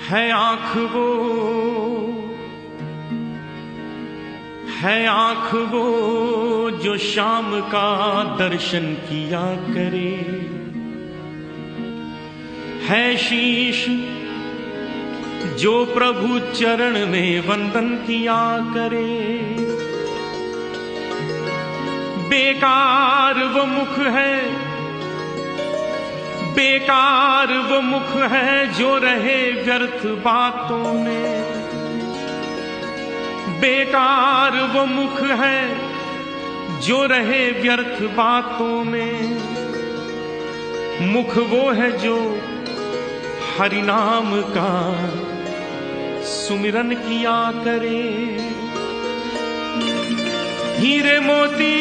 है आँख वो, है आँख वो जो शाम का दर्शन किया करे, है शीश जो प्रभु चरण में वंदन किया करे। बेकार वो मुख है, बेकार वो मुख है जो रहे व्यर्थ बातों में। बेकार वो मुख है जो रहे व्यर्थ बातों में। मुख वो है जो हरि नाम का सुमिरन किया करे। हीरे मोती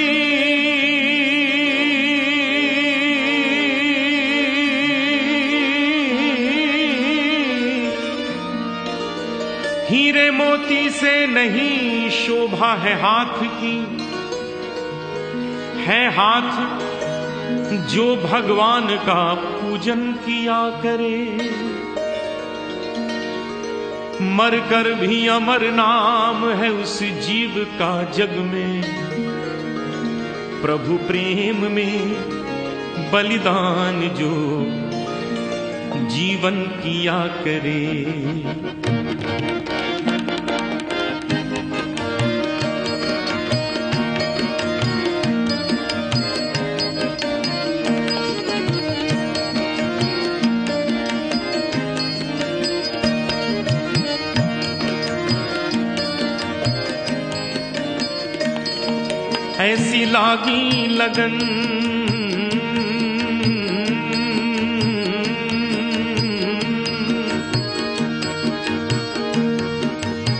हीरे मोती से नहीं शोभा है हाथ की, है हाथ जो भगवान का पूजन किया करे। मरकर भी अमर नाम है उस जीव का जग में, प्रभु प्रेम में बलिदान जो जीवन किया करे। ऐसी लागी लगन,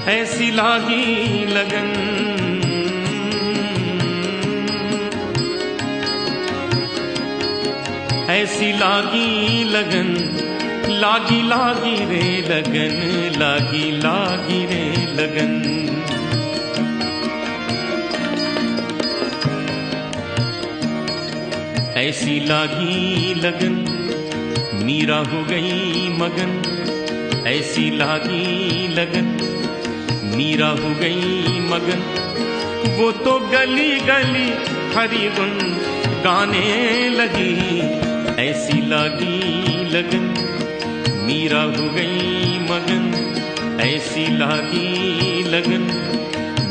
ऐसी लागी लगन, ऐसी लागी लगन, लागी लागी रे लगन, लागी लागी रे लगन। ऐसी लागी लगन मीरा हो गई मगन, ऐसी लागी लगन मीरा हो गई मगन। वो तो गली गली हरि गुण गाने लगी, ऐसी लागी लगन मीरा हो गई मगन, ऐसी लागी लगन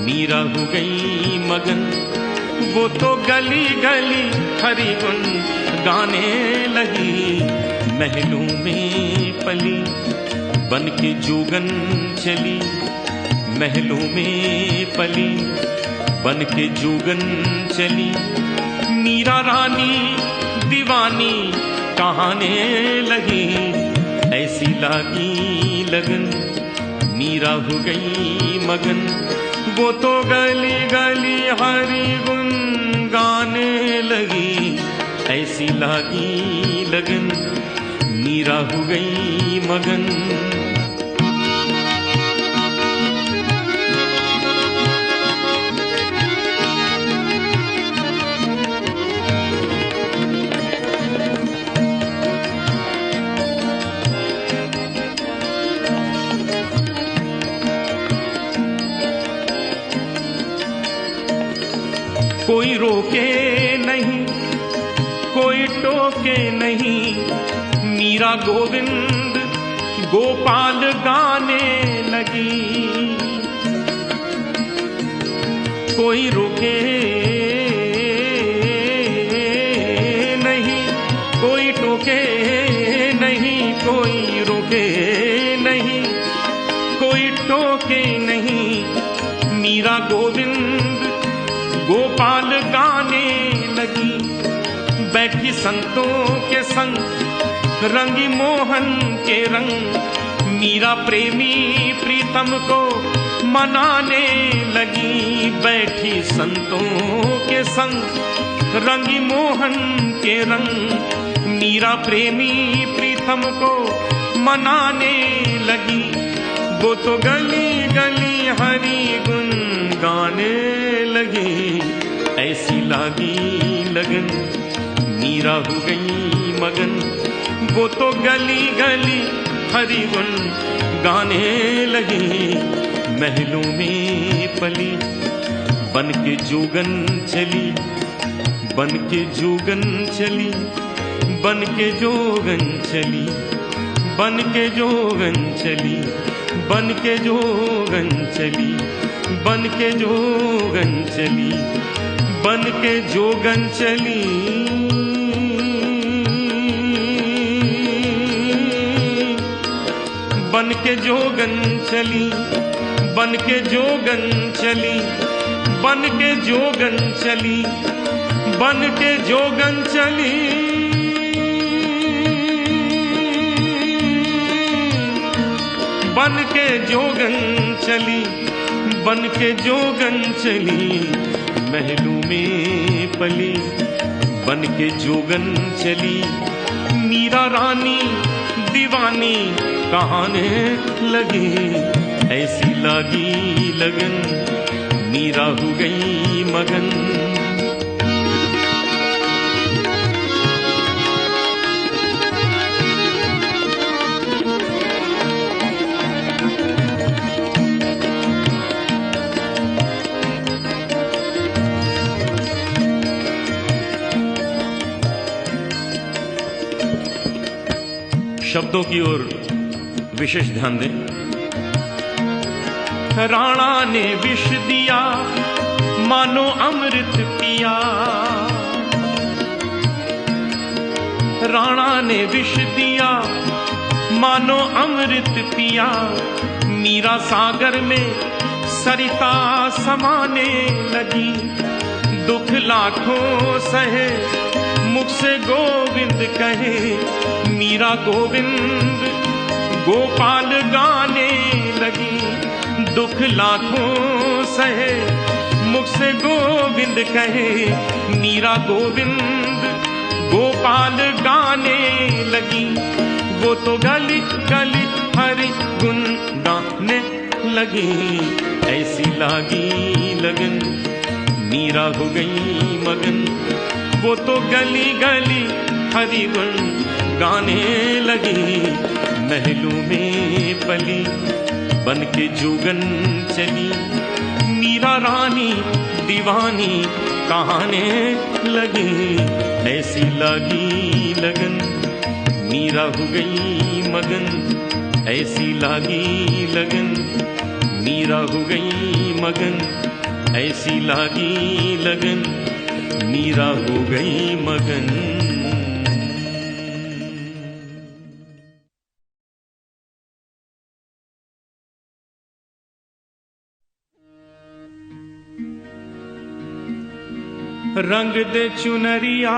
मीरा हो गई मगन। वो तो गली गली हरि गुण गाने लगी। महलों में पली बन के जोगन चली, महलों में पली बन के जोगन चली। मीरा रानी दीवानी कहाने लगी, ऐसी लागी लगन मीरा हो गई मगन। वो तो गली गली हरि गुण गाने लगी, ऐसी लागी लगन मीरा हो गई मगन। कोई रोके नहीं, कोई टोके नहीं, मीरा गोविंद गोपाल गाने लगी। कोई रोके नहीं, कोई टोके नहीं, कोई रोके नहीं, कोई टोके नहीं। मीरा गोविंद गोपाल गाने लगी। बैठी संतों के संग रंगी मोहन के रंग, मीरा प्रेमी प्रीतम को मनाने लगी। बैठी संतों के संग रंगी मोहन के रंग, मीरा प्रेमी प्रीतम को मनाने लगी। वो तो गली गली हरि गुण गाने लगी, ऐसी लागी लगन मीरा हो गई मगन। वो तो गली गली हरि गुण गाने लगी। महलों में पली बन के जोगन चली, बन के जोगन चली, बन के जोगन चली, बन के जोगन चली, बन के जोगन चली, बन के जोगन चली, बन के जोगन चली। बन के जोगन चली, बन के जोगन चली, बन के जोगन चली, बन के जोगन चली। बन के जोगन चली, बन के जोगन चली। महलों में पली बन के जोगन चली। मीरा रानी दीवानी कहाने लगी, ऐसी लागी लगन मीरा हो गई मगन। शब्दों की ओर विशेष ध्यान दें। राणा ने विष दिया मानो अमृत पिया, राणा ने विष दिया मानो अमृत पिया। मीरा सागर में सरिता समाने लगी, दुख लाखों सहे मुख से गोविंद कहे। मीरा गोविंद गोपाल गाने लगी, दुख लाखों सहे मुख से गोविंद कहे। मीरा गोविंद गोपाल गाने लगी, वो तो गली गली हरि गुण गाने लगी। ऐसी लागी लगन मीरा हो गई मगन, वो तो गली गली हरि गुण गाने लगी। महलों में पली बन के जोगन चली, मीरा रानी दीवानी कहाने लगी। ऐसी लागी लगन मीरा हो गई मगन, ऐसी लागी लगन मीरा हो गई मगन, ऐसी लागी लगन मीरा हो गई मगन। रंग दे चुनरिया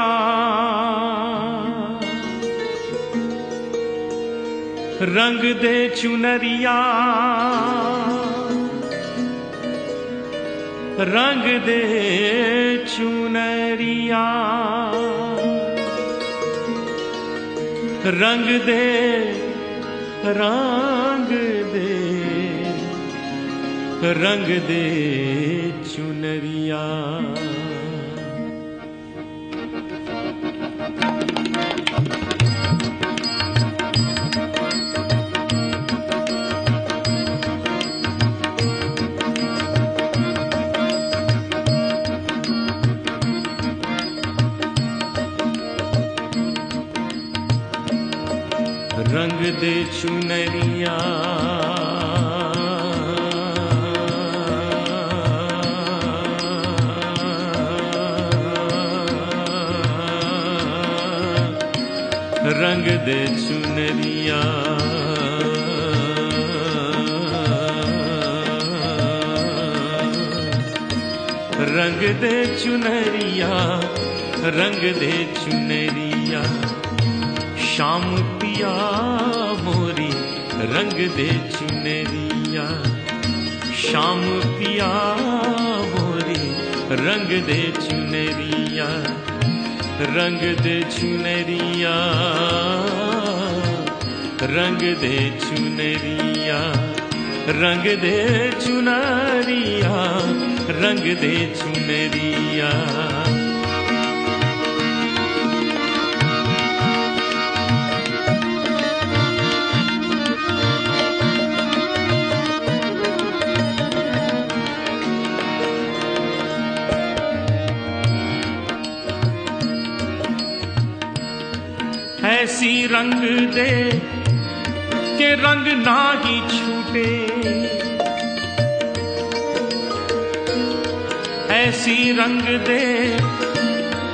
रंग दे चुनरिया, रंग दे चुनरिया, रंग दे रंग दे रंग दे चुनरिया। रंग दे चुनरिया, रंग दे चुनरिया, रंग दे चुनरिया, रंग दे चुनरिया। शाम पिया मोरी रंग दे चुनरिया, शाम पिया मोरी रंग दे चुनरिया, रंग दे चुनरिया, रंग दे चुनरिया, रंग दे चुनरिया, रंग दे चुनरिया। ऐसी रंग दे के रंग ना ही छूटे, ऐसी रंग दे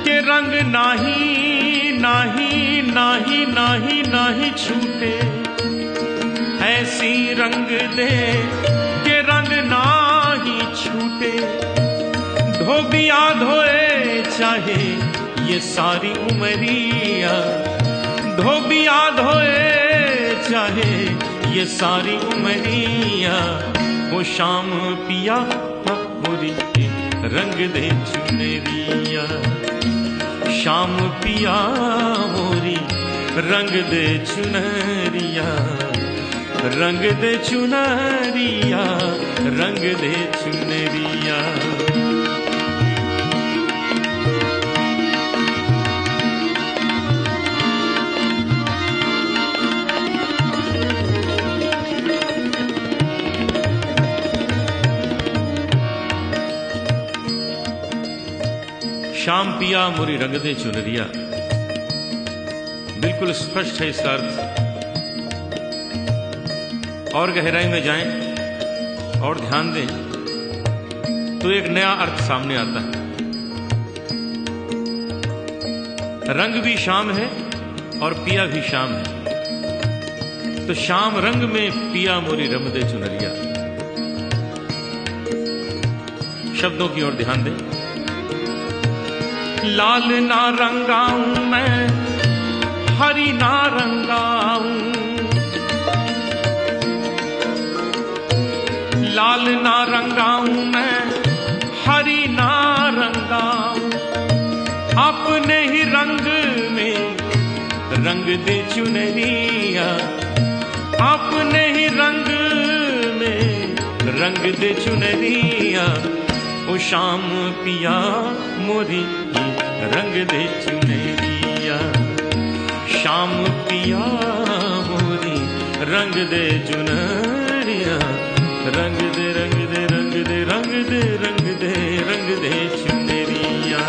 के रंग नाही नाही नाही नाही नाही छूटे, ऐसी रंग दे के रंग नाही छूटे। धोबिया धोए चाहे ये सारी उमरिया, धोबिया धोए चाहे ये सारी उमरिया, वो शाम पिया मोरी रंग दे चुनरिया, शाम पिया मोरी रंग दे चुनरिया, रंग दे चुनरिया, रंग दे चुनरिया। शाम पिया मोरी रंग दे चुनरिया, बिल्कुल स्पष्ट है इसका अर्थ। और गहराई में जाएं और ध्यान दें तो एक नया अर्थ सामने आता है। रंग भी शाम है और पिया भी शाम है, तो शाम रंग में पिया मोरी रंग दे चुनरिया। शब्दों की ओर ध्यान दें। लाल ना रंगाऊं मैं, हरी ना रंगाऊं, लाल ना रंगाऊं मैं, हरी ना रंगाऊं, अपने ही रंग में रंग दे चुनरिया, अपने ही रंग में रंग दे चुनरिया, ओ शाम पिया मोरी रंग दे चुनरिया, शाम पिया मोरी रंग दे चुनरिया, रंग दे रंग दे रंग दे रंग दे रंग दे रंग दे चुनरिया।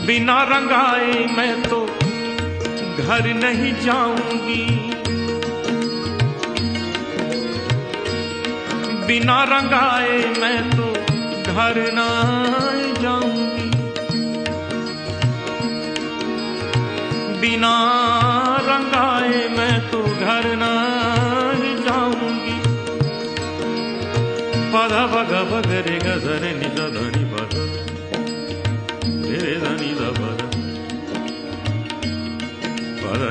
बिना रंगाए मैं तो घर नहीं जाऊंगी, बिना रंगाए मैं तो घर ना जाऊंगी, बिना रंगाए मैं तो घर ना जाऊंगी। पधा भगा भगरे गजरे निजा धनी भगा रे धनी दा भगा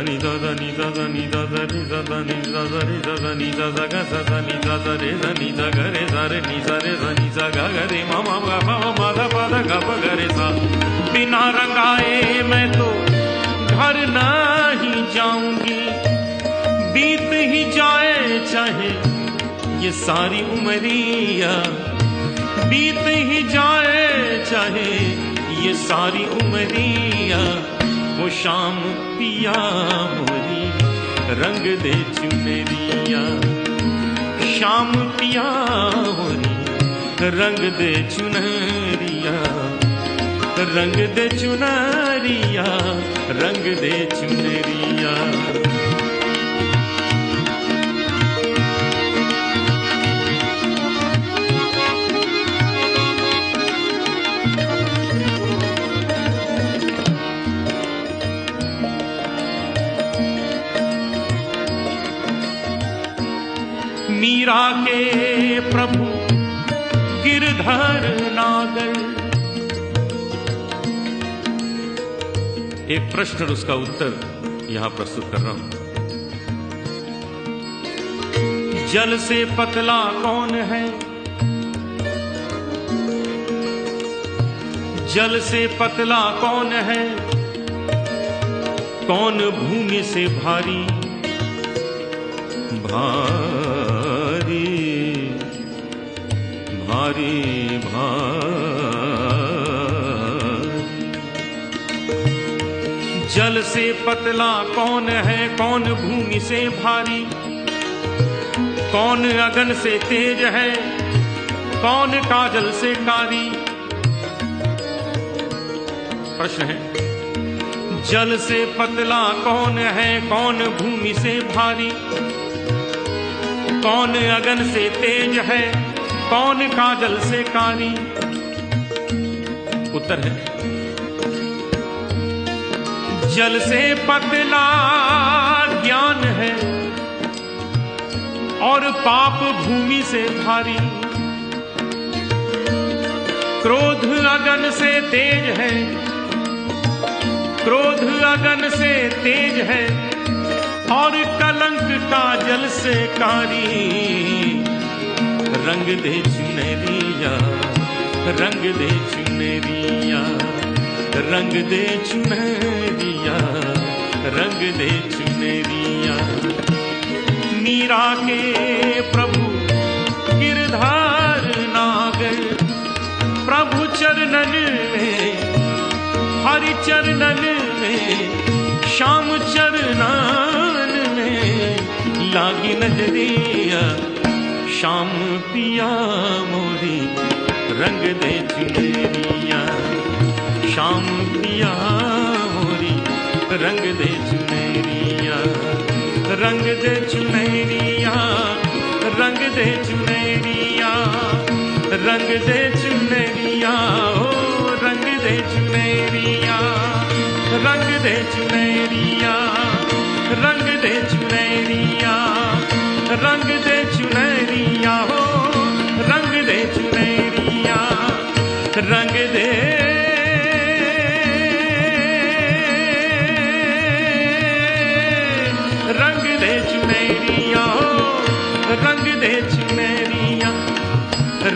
नी दा दा नी दा दा नी दा दा नी दा दा नी दा दा नी दा दा नी दा दा गा सा दा नी दा दा रे दा नी दा गा रे दा रे नी सा रे दा नी सा गा गा रे मा मा गा मा मा दा पा दा गा प गा रे सा। बिना रंगाए मैं तो घर नहीं जाऊंगी, बीत ही जाए चाहे ये सारी उमरिया, बीत ही जाए चाहे ये सारी उमरिया, वो शाम पिया मोरी रंग दे चुनरिया, शाम पिया मोरी रंग दे चुनरिया, रंग दे चुनरिया, रंग दे चुनरिया। मीरा के प्रभु गिरधर नागर, एक प्रश्न और उसका उत्तर यहां प्रस्तुत कर रहा हूं। जल से पतला कौन है, जल से पतला कौन है, कौन भूमि से भारी भारी भारी भारी। जल से पतला कौन है, कौन भूमि से भारी, कौन अगन से तेज है, कौन काजल से कारी। प्रश्न है, जल से पतला कौन है, कौन भूमि से भारी, कौन अगन से तेज है, कौन काजल से कारी। उत्तर है, जल से पतला ज्ञान है और पाप भूमि से भारी, क्रोध अगन से तेज है, क्रोध अगन से तेज है और कलंक काजल से कारी। रंग दे चुनरिया, रंग दे चुनरिया, रंग दे चुनरिया, रंग दे चुनरिया। मीरा के प्रभु गिरधार नागर, प्रभु चरणन में, हरि चरणन में, श्याम चरणन में लागी नजरिया। श्याम पिया मोरी रंग दे चुनरिया, श्याम पिया मोरी रंग दे चुनरिया, रंग दे चुनरिया, रंग दे चुनरिया, रंग दे चुनरिया, ओ रंग दे चुनरिया, रंग दे चुनरिया, रंग दे चुनरिया, रंग दे चुनरिया, हो रंग दे चुनरिया, रंग दे रंग दे चुनरिया, हो रंग दे चुनरिया,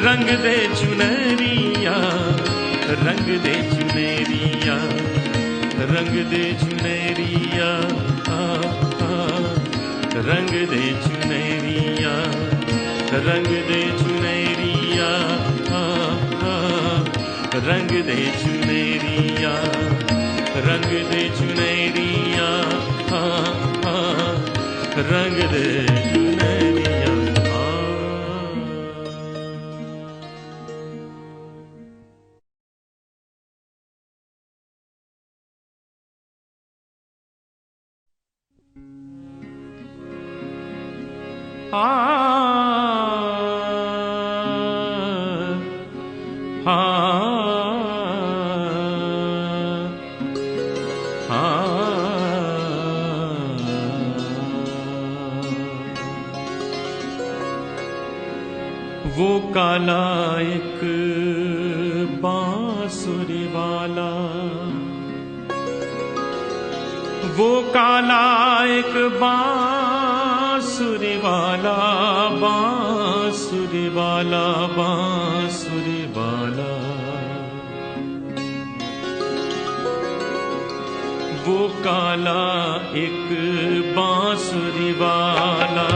रंग दे चुनरिया, रंग दे चुनरिया, रंग दे चुनरिया, रंग दे चुनरिया, रंग दे चुनरिया, रंग दे चुनरिया, रंग दे चुनरिया, रंग दे चुनरिया। वो काला एक बांसुरी वाला, वो काला एक बांसुरी वाला, बांसुरी वाला, बांसुरी वाला। वो काला एक बांसुरी वाला,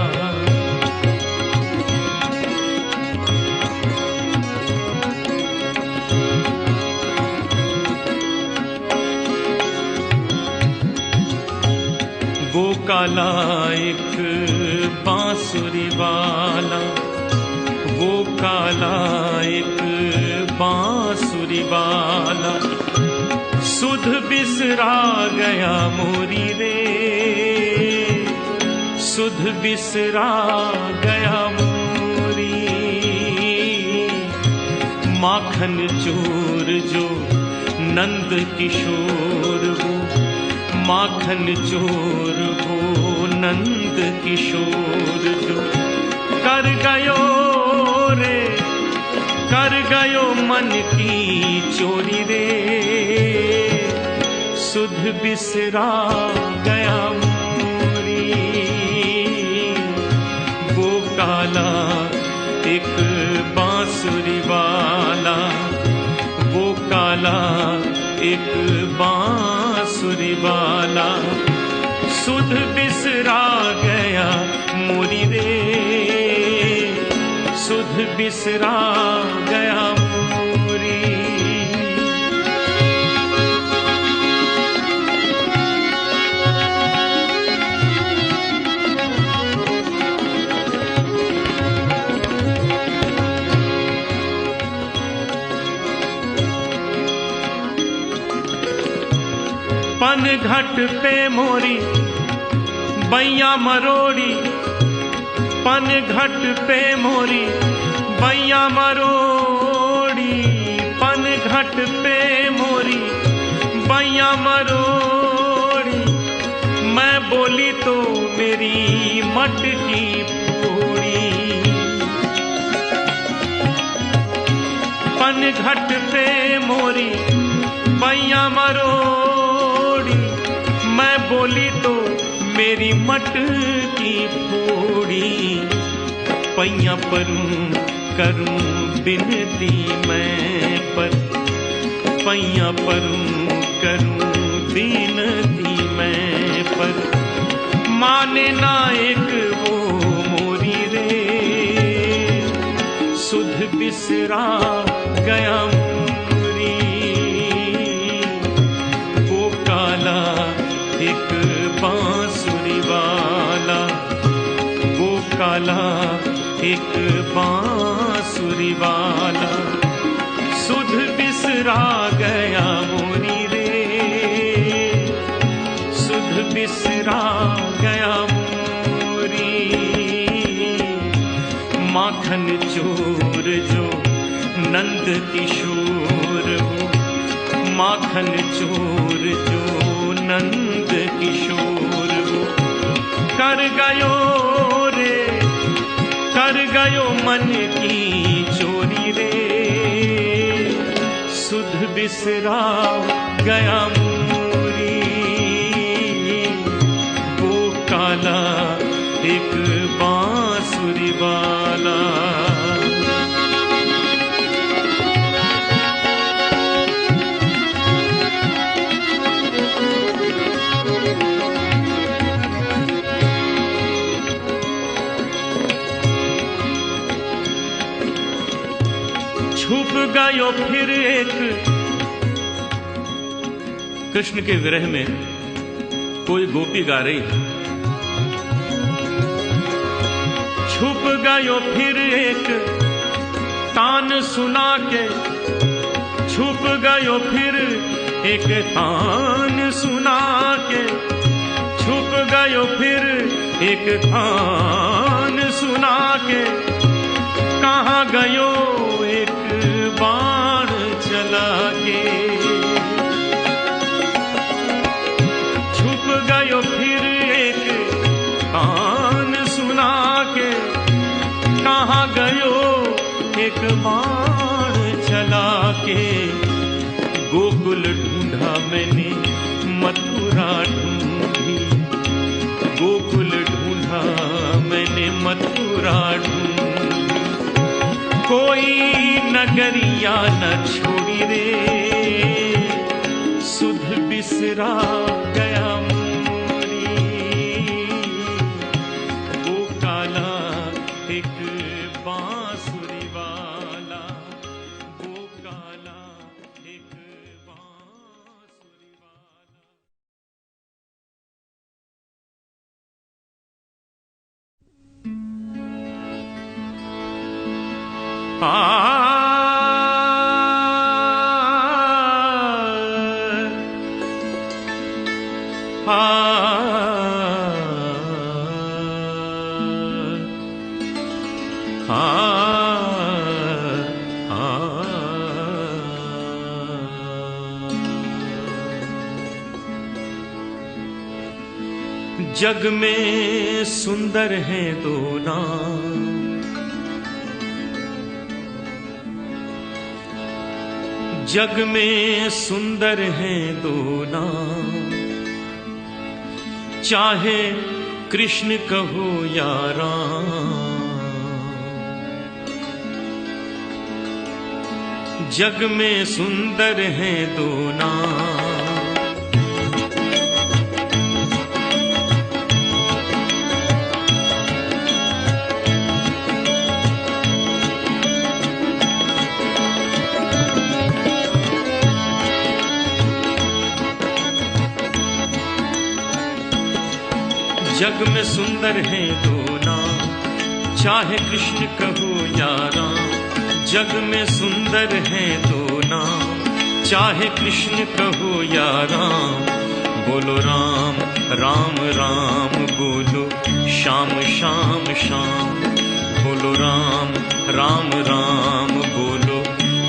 वो काला एक बांसुरी वाला, वो काला एक बांसुरी वाला। सुध बिसरा गया मोरी रे, सुध बिसरा गया मोरी। माखन चोर जो नंद किशोर वो, माखन चोर वो नंद किशोर जो। कर गयो रे, कर गयो मन की चोरी रे, सुध बिसरा गया मोरी। वो काला एक बांसुरी वाला, वो काला एक बांसुरी वाला। सुध बिसरा गया मोरी रे, सुध बिसरा गया मोरी। पन घट पे मोरी बैया मरोड़ी, पन घट पे मोरी बैया मरोड़ी, पन घट पे मोरी बैया मरोड़ी। मैं बोली तो मेरी मटकी फोड़ी, पन घट पे मोरी बैया मरोड़ी। मैं बोली तो मेरी मटकी फोड़ी। पैया परूं करूं बिनती मैं पर, पैया परूं करूं बिनती मैं पर। माने ना एक वो मोरी रे, सुध बिसरा गया मोरी। वो काला एक बांसुरी वाला, वो काला एक बांसुरी वाला। सुध बिसरा गया मोरी रे, सुध बिसरा गया मोरी। माखन चोर जो नंद किशोर हो, माखन चोर जो नंद किशोर हो। कर गयो रे, कर गयो मन की चोरी रे। सुध बिसरा गया मोरी, वो काला एक बांसुरी वाला। छुप गयो फिर एक, कृष्ण के विरह में कोई गोपी गा रही है। छुप गयो फिर एक तान सुना के, छुप गयो फिर एक तान सुना के। छुप गयो फिर एक तान सुना के। कहाँ गयो एक बाण चला के। छुप गयो फिर एक तान सुना के। कहाँ गयो एक बाण चला के। गोकुल ढूंढा मैंने मथुरा ढूंढी, गोकुल ढूंढा मैंने मथुरा ढूंढी। कोई नगरिया न छोड़ी रे, सुध बिसरा गया मोरी। वो काला एक बांसुरी वाला, वो काला एक बांसुरी वाला। जग में सुंदर हैं दो नाम, जग में सुंदर हैं दो नाम। चाहे कृष्ण कहो या राम, जग में सुंदर हैं दो नाम। जग में सुंदर हैं दो नाम, चाहे कृष्ण कहो या राम। जग में सुंदर हैं दो नाम, चाहे कृष्ण कहो या राम। बोलो राम राम राम बोलो श्याम श्याम श्याम, बोलो राम राम राम बोलो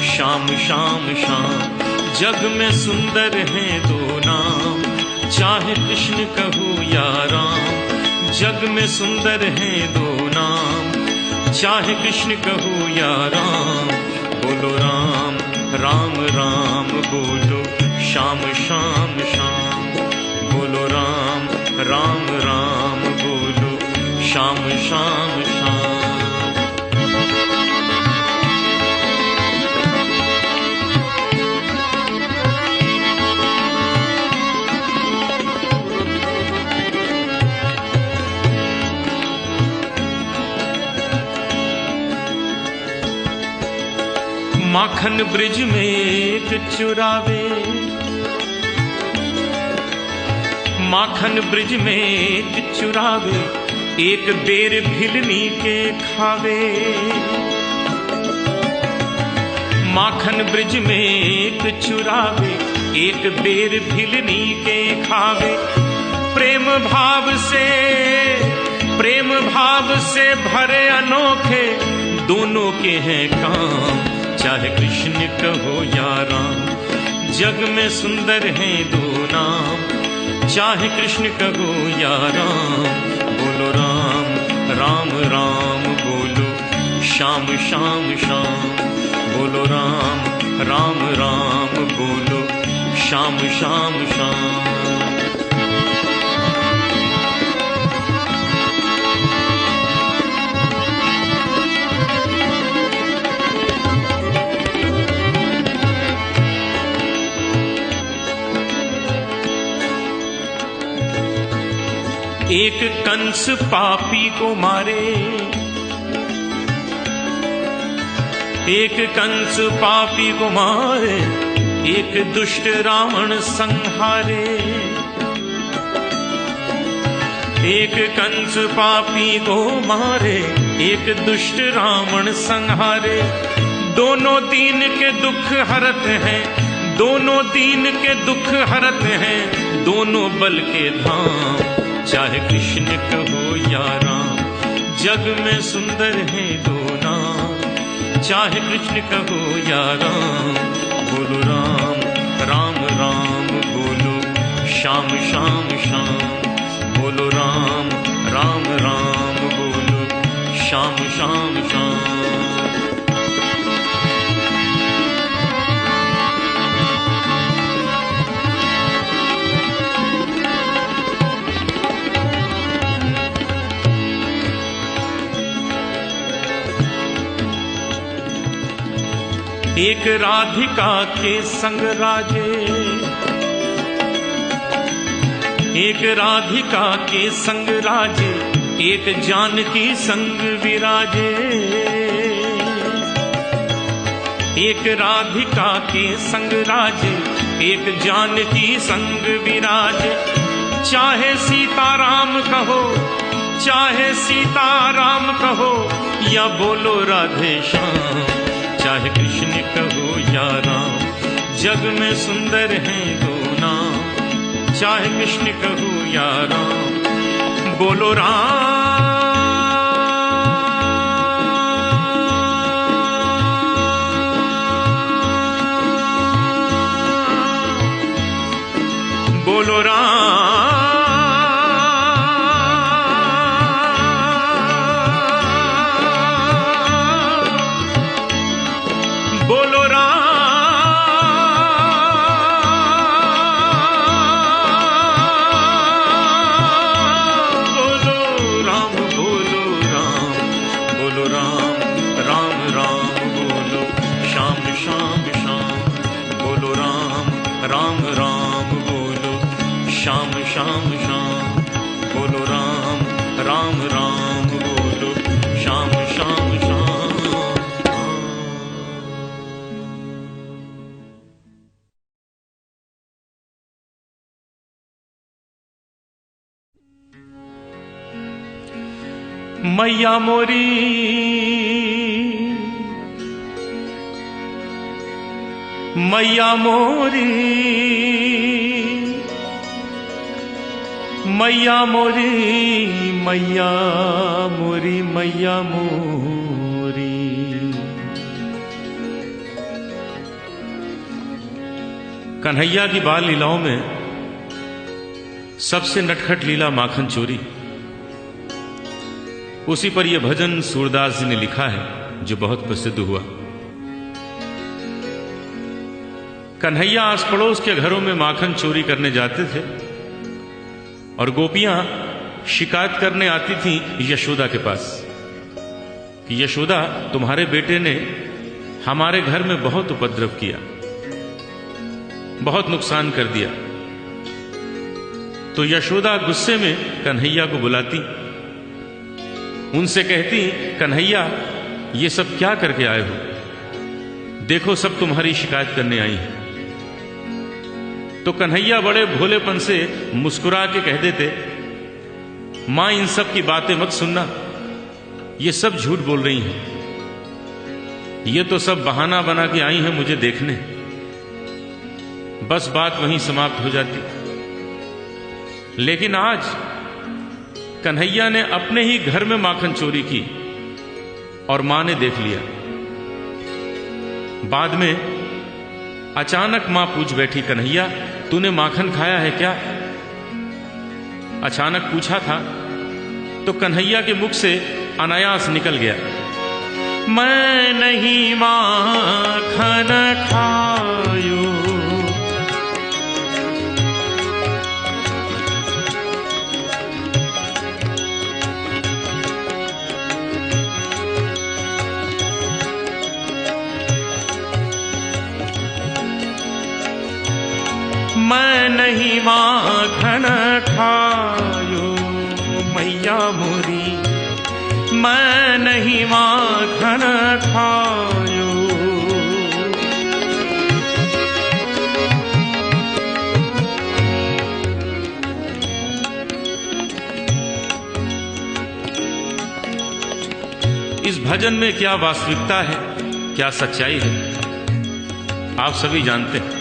श्याम श्याम श्याम। जग में सुंदर हैं दो नाम, चाहे कृष्ण कहूँ या राम। जग में सुंदर हैं दो नाम, चाहे कृष्ण कहूँ या राम। बोलो राम राम राम बोलो श्याम श्याम श्याम, बोलो राम राम राम बोलो श्याम श्याम श्याम। माखन ब्रिज में एक चुरावे, माखन ब्रिज में एक चुरावे, एक बेर भिलनी के खावे। माखन ब्रिज में एक चुरावे, एक बेर भिलनी के खावे। प्रेम भाव से भरे अनोखे दोनों के हैं काम, चाहे कृष्ण कहो या राम। जग में सुंदर हैं दो नाम, चाहे कृष्ण कहो या राम। बोलो राम राम राम बोलो श्याम श्याम श्याम, बोलो राम राम राम बोलो श्याम श्याम श्याम। एक कंस पापी को मारे, एक कंस पापी को मारे, एक दुष्ट रावण संहारे। एक कंस पापी को मारे, एक दुष्ट रावण संहारे। दोनों दीन के दुख हरत हैं, दोनों दीन के दुख हरत हैं, दोनों बल के धाम, चाहे कृष्ण कहो या राम। जग में सुंदर हैं दो नाम, चाहे कृष्ण कहो या राम। बोलो राम राम राम बोलो श्याम श्याम श्याम, बोलो राम राम राम बोलो श्याम श्याम श्याम। एक राधिका के संग राजे, एक राधिका के संग राजे, एक जानकी संग विराजे। एक राधिका के संग राजे, एक जानकी संग विराजे। चाहे सीताराम कहो, चाहे सीताराम कहो, या बोलो राधे श्याम, चाहे कृष्ण कहो या राम। जग में सुंदर हैं दो नाम, चाहे कृष्ण कहो या राम। बोलो राम बोलो राम बोलो राम बोलो राम बोलो राम बोलो राम राम राम बोलो श्याम श्याम श्याम बोलो राम राम राम बोलो श्याम श्याम श्याम बोलो राम राम राम बोलो श्याम श्याम श्याम। मैया मोरी मैया मोरी मैया मोरी मैया मोरी मैया मोरी। कन्हैया की बाल लीलाओं में सबसे नटखट लीला माखन चोरी। उसी पर यह भजन सूरदास जी ने लिखा है जो बहुत प्रसिद्ध हुआ। कन्हैया आस पड़ोस के घरों में माखन चोरी करने जाते थे और गोपियां शिकायत करने आती थीं यशोदा के पास कि यशोदा, तुम्हारे बेटे ने हमारे घर में बहुत उपद्रव किया, बहुत नुकसान कर दिया। तो यशोदा गुस्से में कन्हैया को बुलाती, उनसे कहती, कन्हैया ये सब क्या करके आए हो? देखो सब तुम्हारी शिकायत करने आई हैं। तो कन्हैया बड़े भोलेपन से मुस्कुरा के कह देते, मां इन सब की बातें मत सुनना, ये सब झूठ बोल रही हैं, ये तो सब बहाना बना के आई हैं मुझे देखने। बस बात वहीं समाप्त हो जाती। लेकिन आज कन्हैया ने अपने ही घर में माखन चोरी की और मां ने देख लिया। बाद में अचानक मां पूछ बैठी, कन्हैया तूने माखन खाया है क्या? अचानक पूछा था तो कन्हैया के मुख से अनायास निकल गया, मैं नहीं माखन खायो। मैं नहीं माखन खायो मैया मोरी, मैं नहीं माखन खायो। इस भजन में क्या वास्तविकता है, क्या सच्चाई है, आप सभी जानते हैं।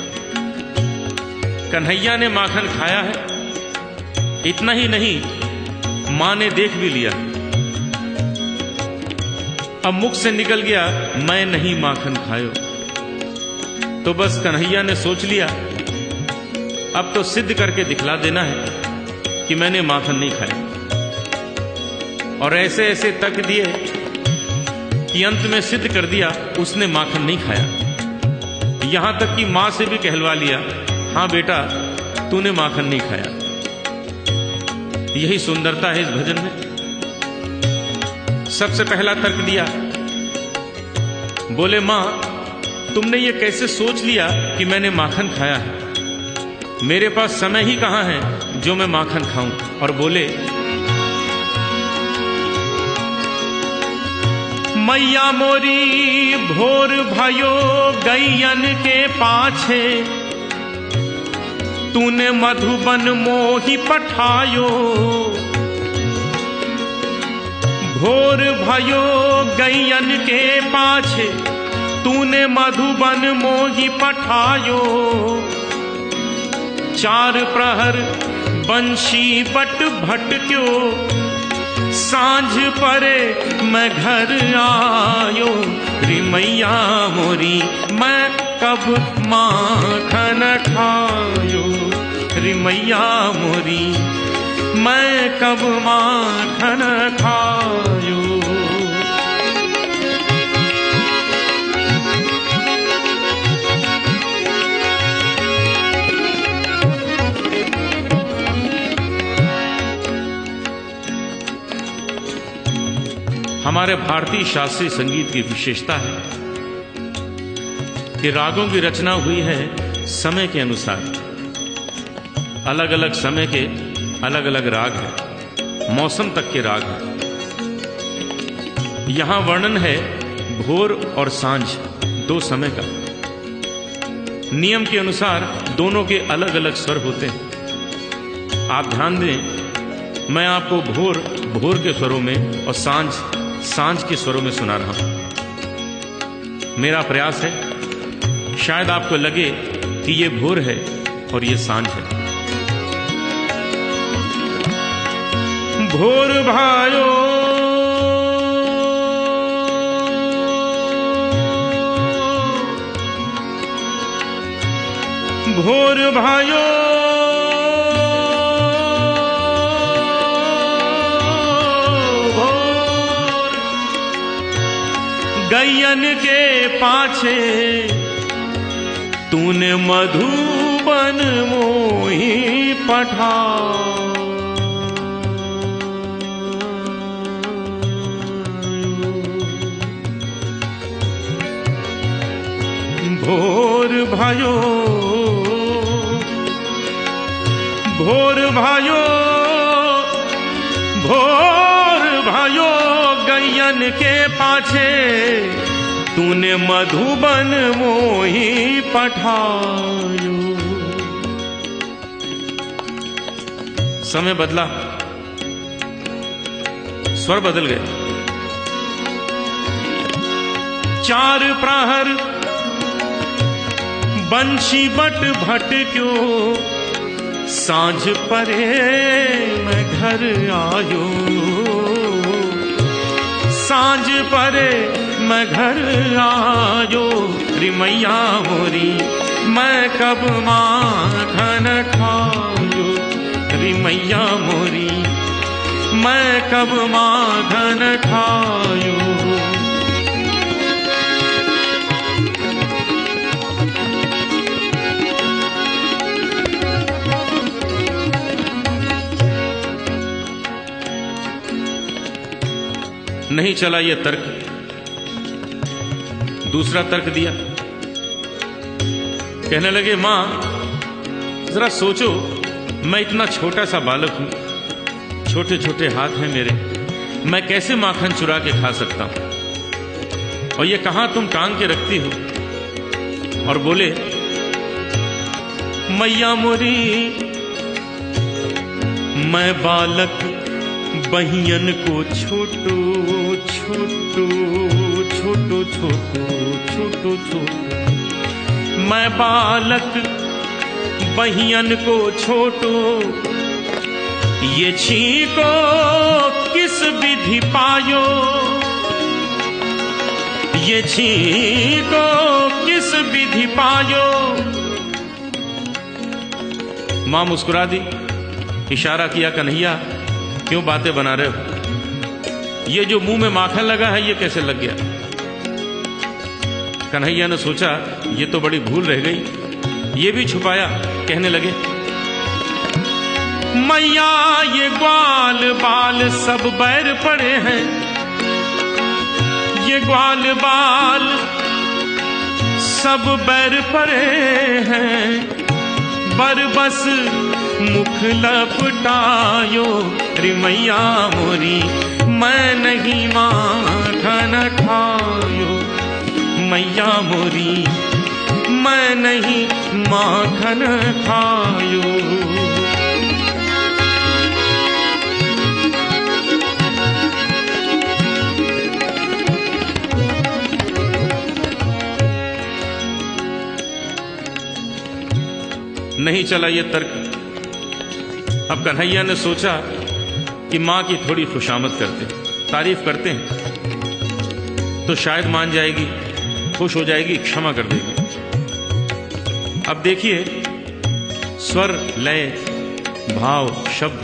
कन्हैया ने माखन खाया है, इतना ही नहीं मां ने देख भी लिया। अब मुख से निकल गया, मैं नहीं माखन खायो। तो बस कन्हैया ने सोच लिया, अब तो सिद्ध करके दिखला देना है कि मैंने माखन नहीं खाया। और ऐसे ऐसे तक दिए कि अंत में सिद्ध कर दिया उसने माखन नहीं खाया। यहां तक कि मां से भी कहलवा लिया, हाँ बेटा तूने माखन नहीं खाया। यही सुंदरता है इस भजन में। सबसे पहला तर्क दिया, बोले मां तुमने ये कैसे सोच लिया कि मैंने माखन खाया है? मेरे पास समय ही कहां है जो मैं माखन खाऊं। और बोले, मैया मोरी भोर भयो गैयन के पाछे, तूने मधुबन मोही पठायो। भोर भयो गैयन के पाछे, तूने मधुबन मोही पठायो। चार प्रहर बंशी बट भटक्यो, सांझ परे मैं घर आयो। रे मैया मोरी मैं कब माखन खायो, रे मैया मोरी मैं कब माखन खायो। हमारे भारतीय शास्त्रीय संगीत की विशेषता है कि रागों की रचना हुई है समय के अनुसार। अलग अलग समय के अलग अलग राग हैं, मौसम तक के राग हैं। यहां वर्णन है भोर और सांझ दो समय का। नियम के अनुसार दोनों के अलग अलग स्वर होते हैं। आप ध्यान दें, मैं आपको भोर भोर के स्वरों में और सांझ सांझ के स्वरों में सुना रहा हूं। मेरा प्रयास है शायद आपको लगे कि ये भोर है और ये सांझ है। भोर भायो भोर भायो भोर गैयन के पाछे तूने मधुबन मोही पठा भोर भायो भोर भायो भोर भायो गैयन के पाछे तूने मधुबन मोही पठायो। समय बदला, स्वर बदल गए। चार प्रहर बंशी बट भट क्यों सांझ परे मैं घर आयो। सांझ परे मैं घर आयो रे मैया मोरी मैं कब माखन खायो। रे मैया मोरी मैं कब माखन खायो। नहीं चला ये तर्क, दूसरा तर्क दिया। कहने लगे मां जरा सोचो, मैं इतना छोटा सा बालक हूं, छोटे छोटे हाथ हैं मेरे, मैं कैसे माखन चुरा के खा सकता हूं। और ये कहां तुम टांग के रखती हो। और बोले मैया मोरी मैं बालक बहियन को छोटो छोटो छोटो छोटो छोटो छोटो मैं बालक बहियन को छोटो ये छीको किस विधि पायो। ये छीको किस विधि पायो। मां मुस्कुरा दी, इशारा किया कन्हैया क्यों बातें बना रहे हो। ये जो मुंह में माखन लगा है ये कैसे लग गया। कन्हैया ने सोचा ये तो बड़ी भूल रह गई, ये भी छुपाया। कहने लगे मैया ये ग्वाल बाल सब बैर पड़े हैं। ये ग्वाल बाल सब बैर पड़े हैं। बरबस मुख लपटायो रे मैया मोरी मैं नहीं माखन खायो। मैया मोरी मैं नहीं माखन खायो। नहीं चला ये तर्क। अब कन्हैया ने सोचा कि मां की थोड़ी खुशामद करते, तारीफ करते हैं तो शायद मान जाएगी, खुश हो जाएगी, क्षमा कर देगी। अब देखिए स्वर, लय, भाव, शब्द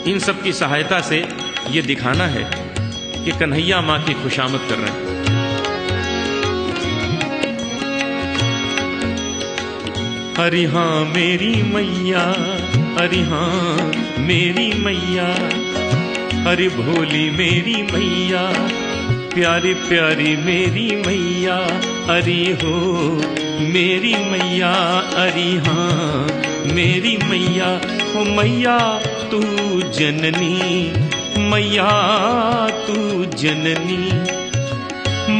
इन सब की सहायता से ये दिखाना है कि कन्हैया मां की खुशामद कर रहे हैं। अरे हाँ मेरी मैया, अरे हाँ मेरी मैया, अरे भोली मेरी मैया, प्यारी प्यारी मेरी मैया, अरे हो मेरी मैया, अरे हाँ मेरी मैया। ओ मैया तू जननी, मैया तू जननी,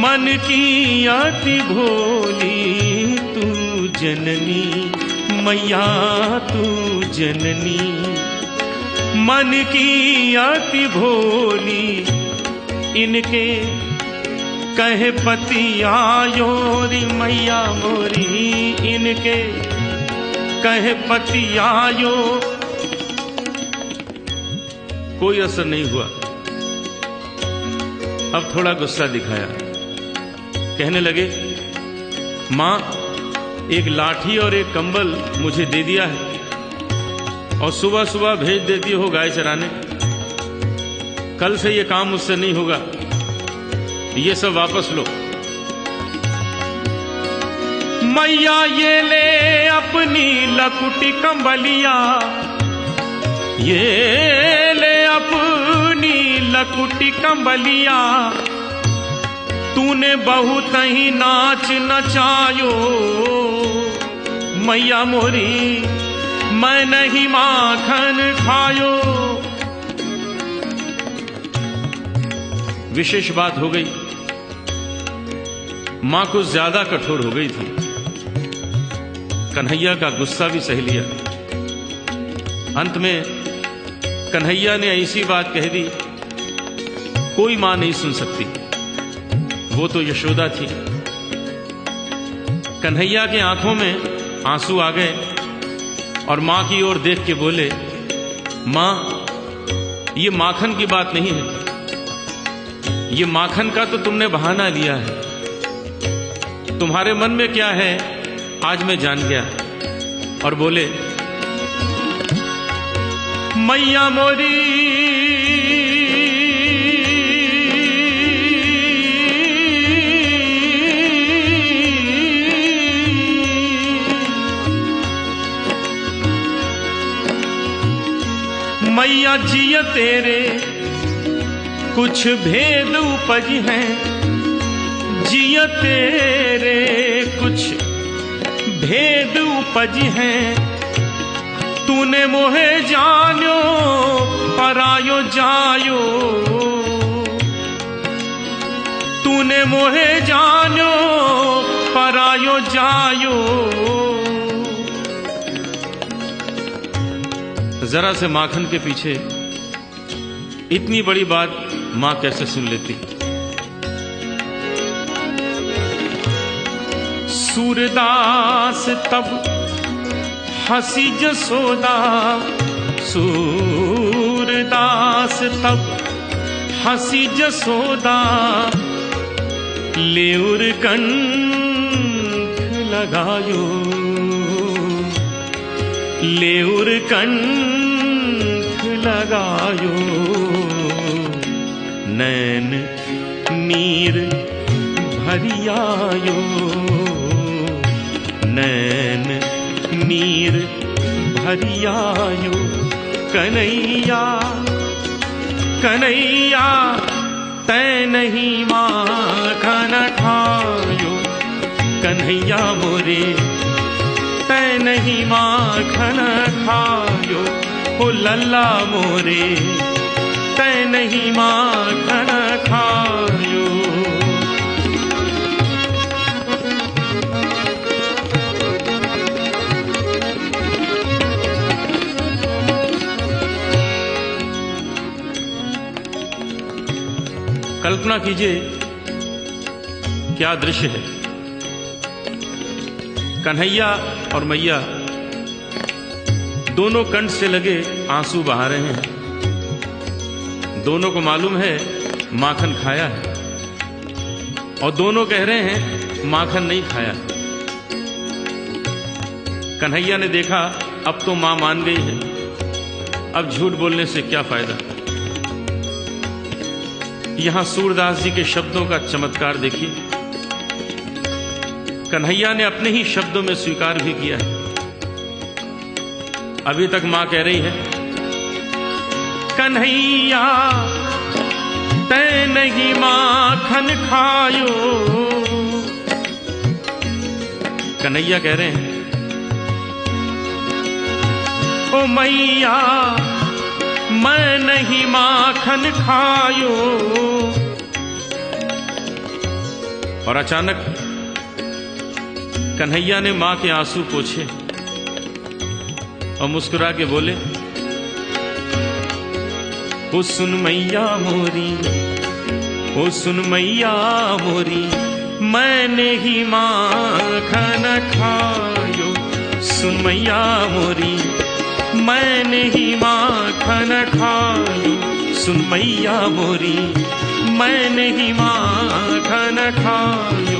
मन की अति भोली तू जननी। मैया तू जननी, मन की अति भोली, इनके कहे पति आयो री मैया मोरी, इनके कहे पति आयो। कोई असर नहीं हुआ। अब थोड़ा गुस्सा दिखाया, कहने लगे, मां एक लाठी और एक कंबल मुझे दे दिया है और सुबह सुबह भेज देती हो गाय चराने। कल से ये काम मुझसे नहीं होगा, ये सब वापस लो। मैया ये ले अपनी लकुटी कंबलिया, ये ले अपनी लकुटी कंबलिया, तूने बहुत ही नाच नचायो। मैया मोरी मैं नहीं माखन खायो। विशेष बात हो गई, मां कुछ ज्यादा कठोर हो गई थी। कन्हैया का गुस्सा भी सह लिया। अंत में कन्हैया ने ऐसी बात कह दी, कोई मां नहीं सुन सकती, वो तो यशोदा थी। कन्हैया के आंखों में आंसू आ गए और मां की ओर देख के बोले, मां ये माखन की बात नहीं है, ये माखन का तो तुमने बहाना लिया है। तुम्हारे मन में क्या है आज मैं जान गया। और बोले, मैया मोरी मैया जिया तेरे कुछ भेद उपज हैं, जिया तेरे कुछ भेद उपज हैं। तूने मोहे जानो परायो जायो, तूने मोहे जानो परायो जायो। जरा से माखन के पीछे इतनी बड़ी बात मां कैसे सुन लेती। सूरदास तब हंसी जसोदा, सूरदास तब हंसी जसोदा, लेउर कंठ लगायो, लेउर कंठ लगायो। नैन नीर भरियायो, नैन नीर भरियायो। कन्हैया कन्हैया तै नहीं माखन खायो, कन्हैया मोरे तै नहीं माखन खायो। ओ लल्ला मोरे तै नहीं माखन खायो। कल्पना कीजिए क्या दृश्य है। कन्हैया और मैया दोनों कंठ से लगे आंसू बहा रहे हैं। दोनों को मालूम है माखन खाया है और दोनों कह रहे हैं माखन नहीं खाया। कन्हैया ने देखा अब तो मां मान गई है, अब झूठ बोलने से क्या फायदा। यहां सूरदास जी के शब्दों का चमत्कार देखिए। कन्हैया ने अपने ही शब्दों में स्वीकार भी किया है। अभी तक मां कह रही है, कन्हैया तै नहीं माखन खायो। कन्हैया कह रहे हैं, ओ मैया मैं नहीं माखन खायो। और अचानक कन्हैया ने मां के आंसू पोंछे और मुस्कुरा के बोले, ओ सुन मैया मोरी, ओ सुन मैया मोरी, मैंने ही माखन खायो। सुन मैया मोरी मैंने ही माखन खायो। सुन मैया मोरी, मैं नहीं माखन खायो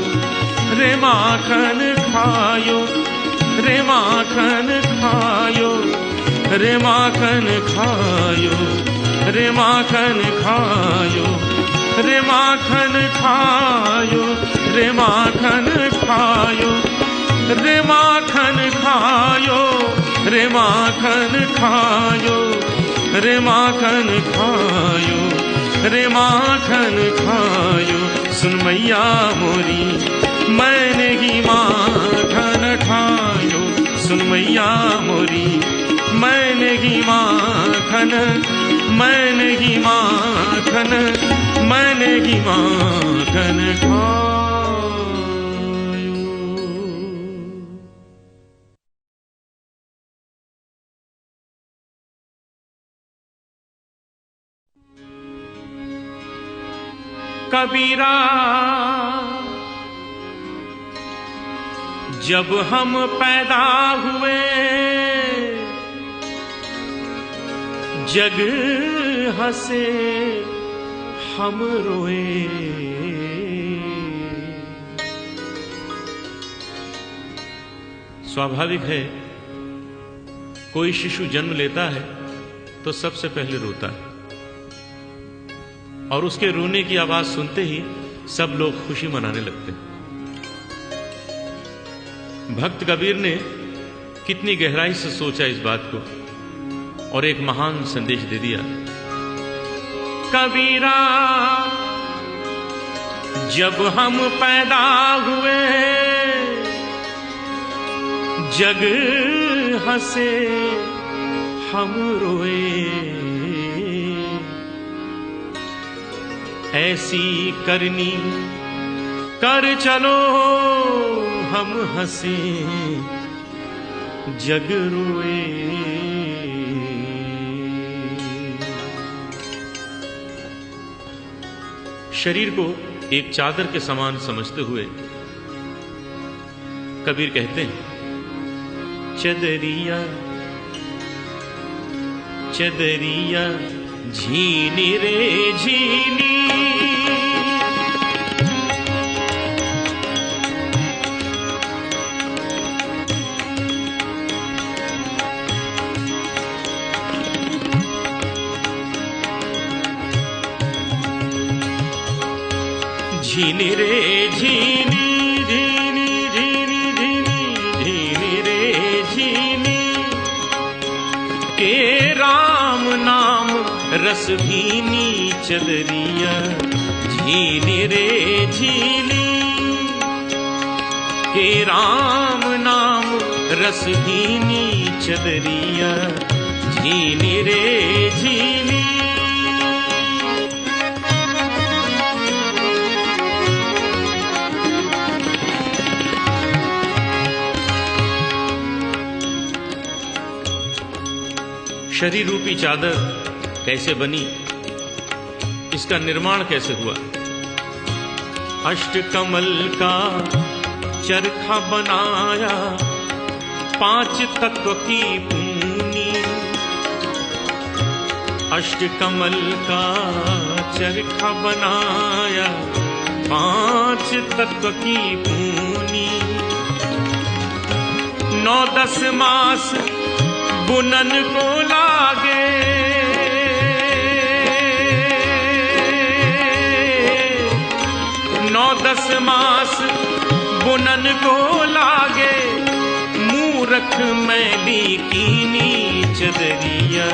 रे माखन खायो, रे माखन खायो, रे माखन खायो, रे माखन खायो, रे माखन खायो, रे माखन खायो, रे माखन खायो, रे माखन खायो, रे माखन खायो, रे माखन खायो। सुन मैया मोरी, मैं नहीं माखन खायो, सुन मैया मोरी, मैं नहीं माखन, मैं नहीं माखन, मैं नहीं माखन खायो। कबीरा जब हम पैदा हुए, जग हंसे हम रोए। स्वाभाविक है, कोई शिशु जन्म लेता है तो सबसे पहले रोता है, और उसके रोने की आवाज सुनते ही सब लोग खुशी मनाने लगते हैं। भक्त कबीर ने कितनी गहराई से सोचा इस बात को और एक महान संदेश दे दिया। कबीरा जब हम पैदा हुए, जग हंसे हम रोए। ऐसी करनी कर चलो हम हंसे जग रोए। शरीर को एक चादर के समान समझते हुए कबीर कहते हैं, चदरिया चदरिया झीनी रे झीनी, झीनी रे झीनी, झीनी झीनी झीनी झीनी रे झीनी, के राम नाम रस भीनी चदरिया झीनी रे झीनी, के राम नाम रस भीनी चदरिया झीनी रे झीनी। शरीर रूपी चादर कैसे बनी, इसका निर्माण कैसे हुआ? अष्टकमल का चरखा बनाया, 5 तत्व की पूनी। अष्टकमल का चरखा बनाया, 5 तत्व की पूनी। 9-10 मास बुनन को लागे, 9-10 मास बुनन को लागे। मूरख मैली कीनी चदरिया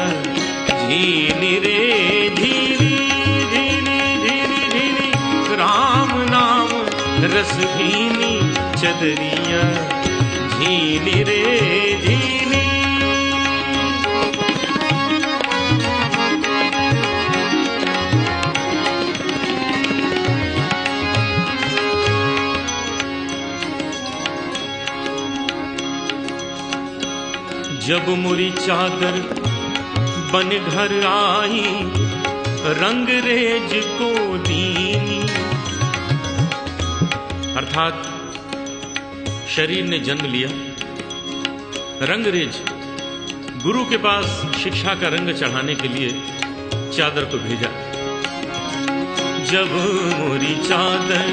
झीनी रे झीनी, झीनी झीनी झीनी, राम नाम रस भीनी चदरिया झीनी रे झीनी। जब मुरी चादर बन घर आई, रंग रेज को दीनी। अर्थात शरीर ने जन्म लिया, रंगरेज गुरु के पास शिक्षा का रंग चढ़ाने के लिए चादर को भेजा। जब मोरी चादर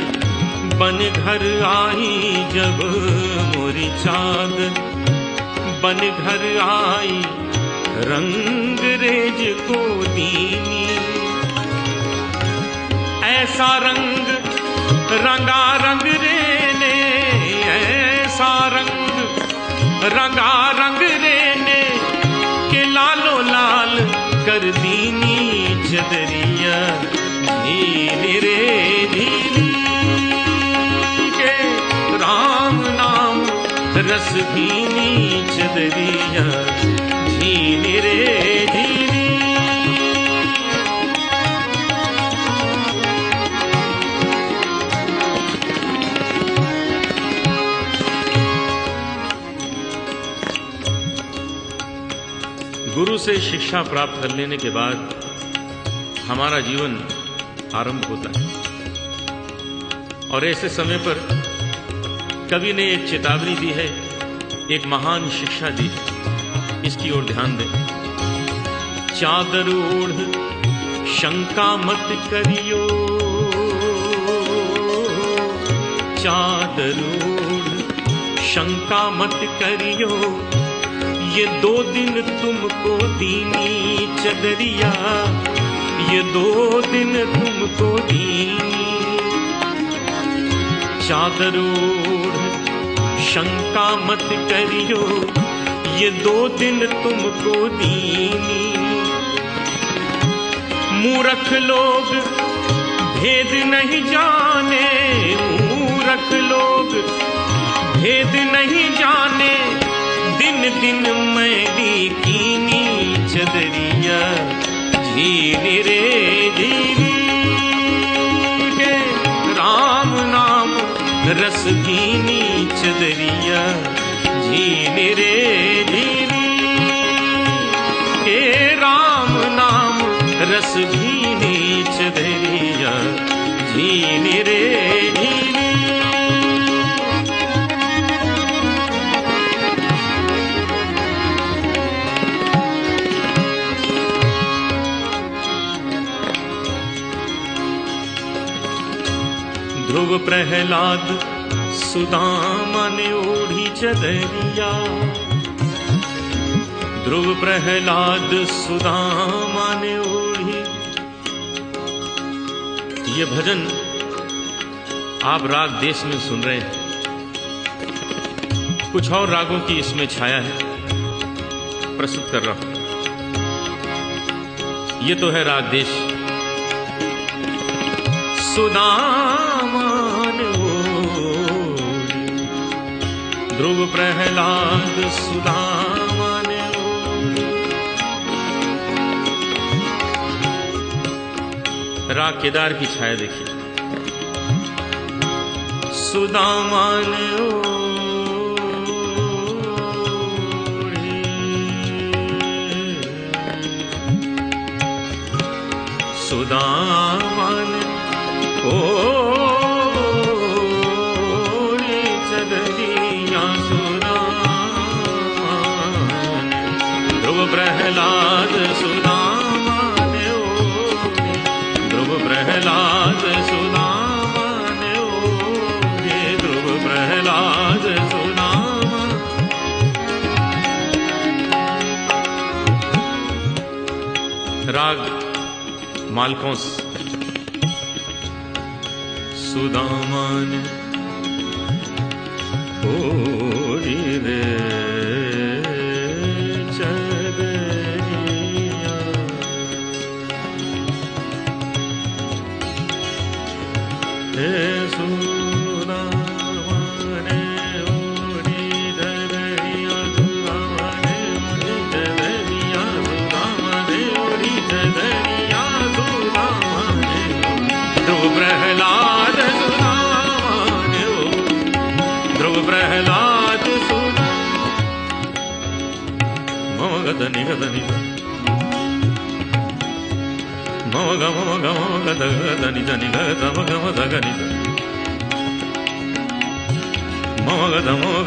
बन घर आई, जब मोरी चादर बन घर आई, रंग रेज को दीनी। ऐसा रंग रंगा रंग रे ने, ऐसा रंग रंगा रंग रे ने, के लालो लाल कर दीनी चदरिया झीली रे झीली। के राम नाम रस भीनी चदरिया झीली रे झीली। गुरु से शिक्षा प्राप्त कर लेने के बाद हमारा जीवन आरंभ होता है, और ऐसे समय पर कवि ने एक चेतावनी दी है, एक महान शिक्षा दी है। इसकी ओर ध्यान दें। चादर ओढ़ शंका मत करियो, चादर ओढ़ शंका मत करियो, ये 2 दिन तुमको दीनी चदरिया, ये 2 दिन तुमको दीनी। चादर ओढ़ शंका मत करियो, ये 2 दिन तुमको दीनी। मूर्ख लोग भेद नहीं जाने, मूर्ख लोग भेद नहीं जाने, दिन दिन मैली कीनी चदरिया झीली रे झीली। के राम नाम रस भीनी चदरिया झीली रे झीली। के राम नाम रस भीनी चदरिया झीली रे झीली। ध्रुव प्रहलाद सुदामा ने ओढ़ी चदरिया, ध्रुव प्रहलाद सुदामा ने ओढ़ी। ये भजन आप राग देश में सुन रहे हैं, कुछ और रागों की इसमें छाया है, प्रस्तुत कर रहा हूं। ये तो है राग देश। सुदामा ने ओढ़ी, ध्रुव प्रहलाद सुदामा ने ओढ़ी। राग केदार की छाया देखिए। सुदामा ने ओढ़ी, सुदामा ने ओढ़ी चदरिया सुदामा ने। ध्रुव प्रहलाद सुदामा ने ओढ़ी, ध्रुव प्रहलाद सुदामा ने ओढ़ी, ध्रुव प्रहलाद सुदामा। राग मालकोंस। सुदामा ने ओढ़ी रे चदरिया, हे सुदामा ने ओढ़ी चदरिया, सुदामा ने ओढ़ी चदरिया, सुदामा ने ओढ़ी चदरिया, सुदामा ने। ध्रुव प्रहलाद प्रहलाद सुदा मम गदनि गदनि मम गम गद गदनि दनि गम गम दगनि मम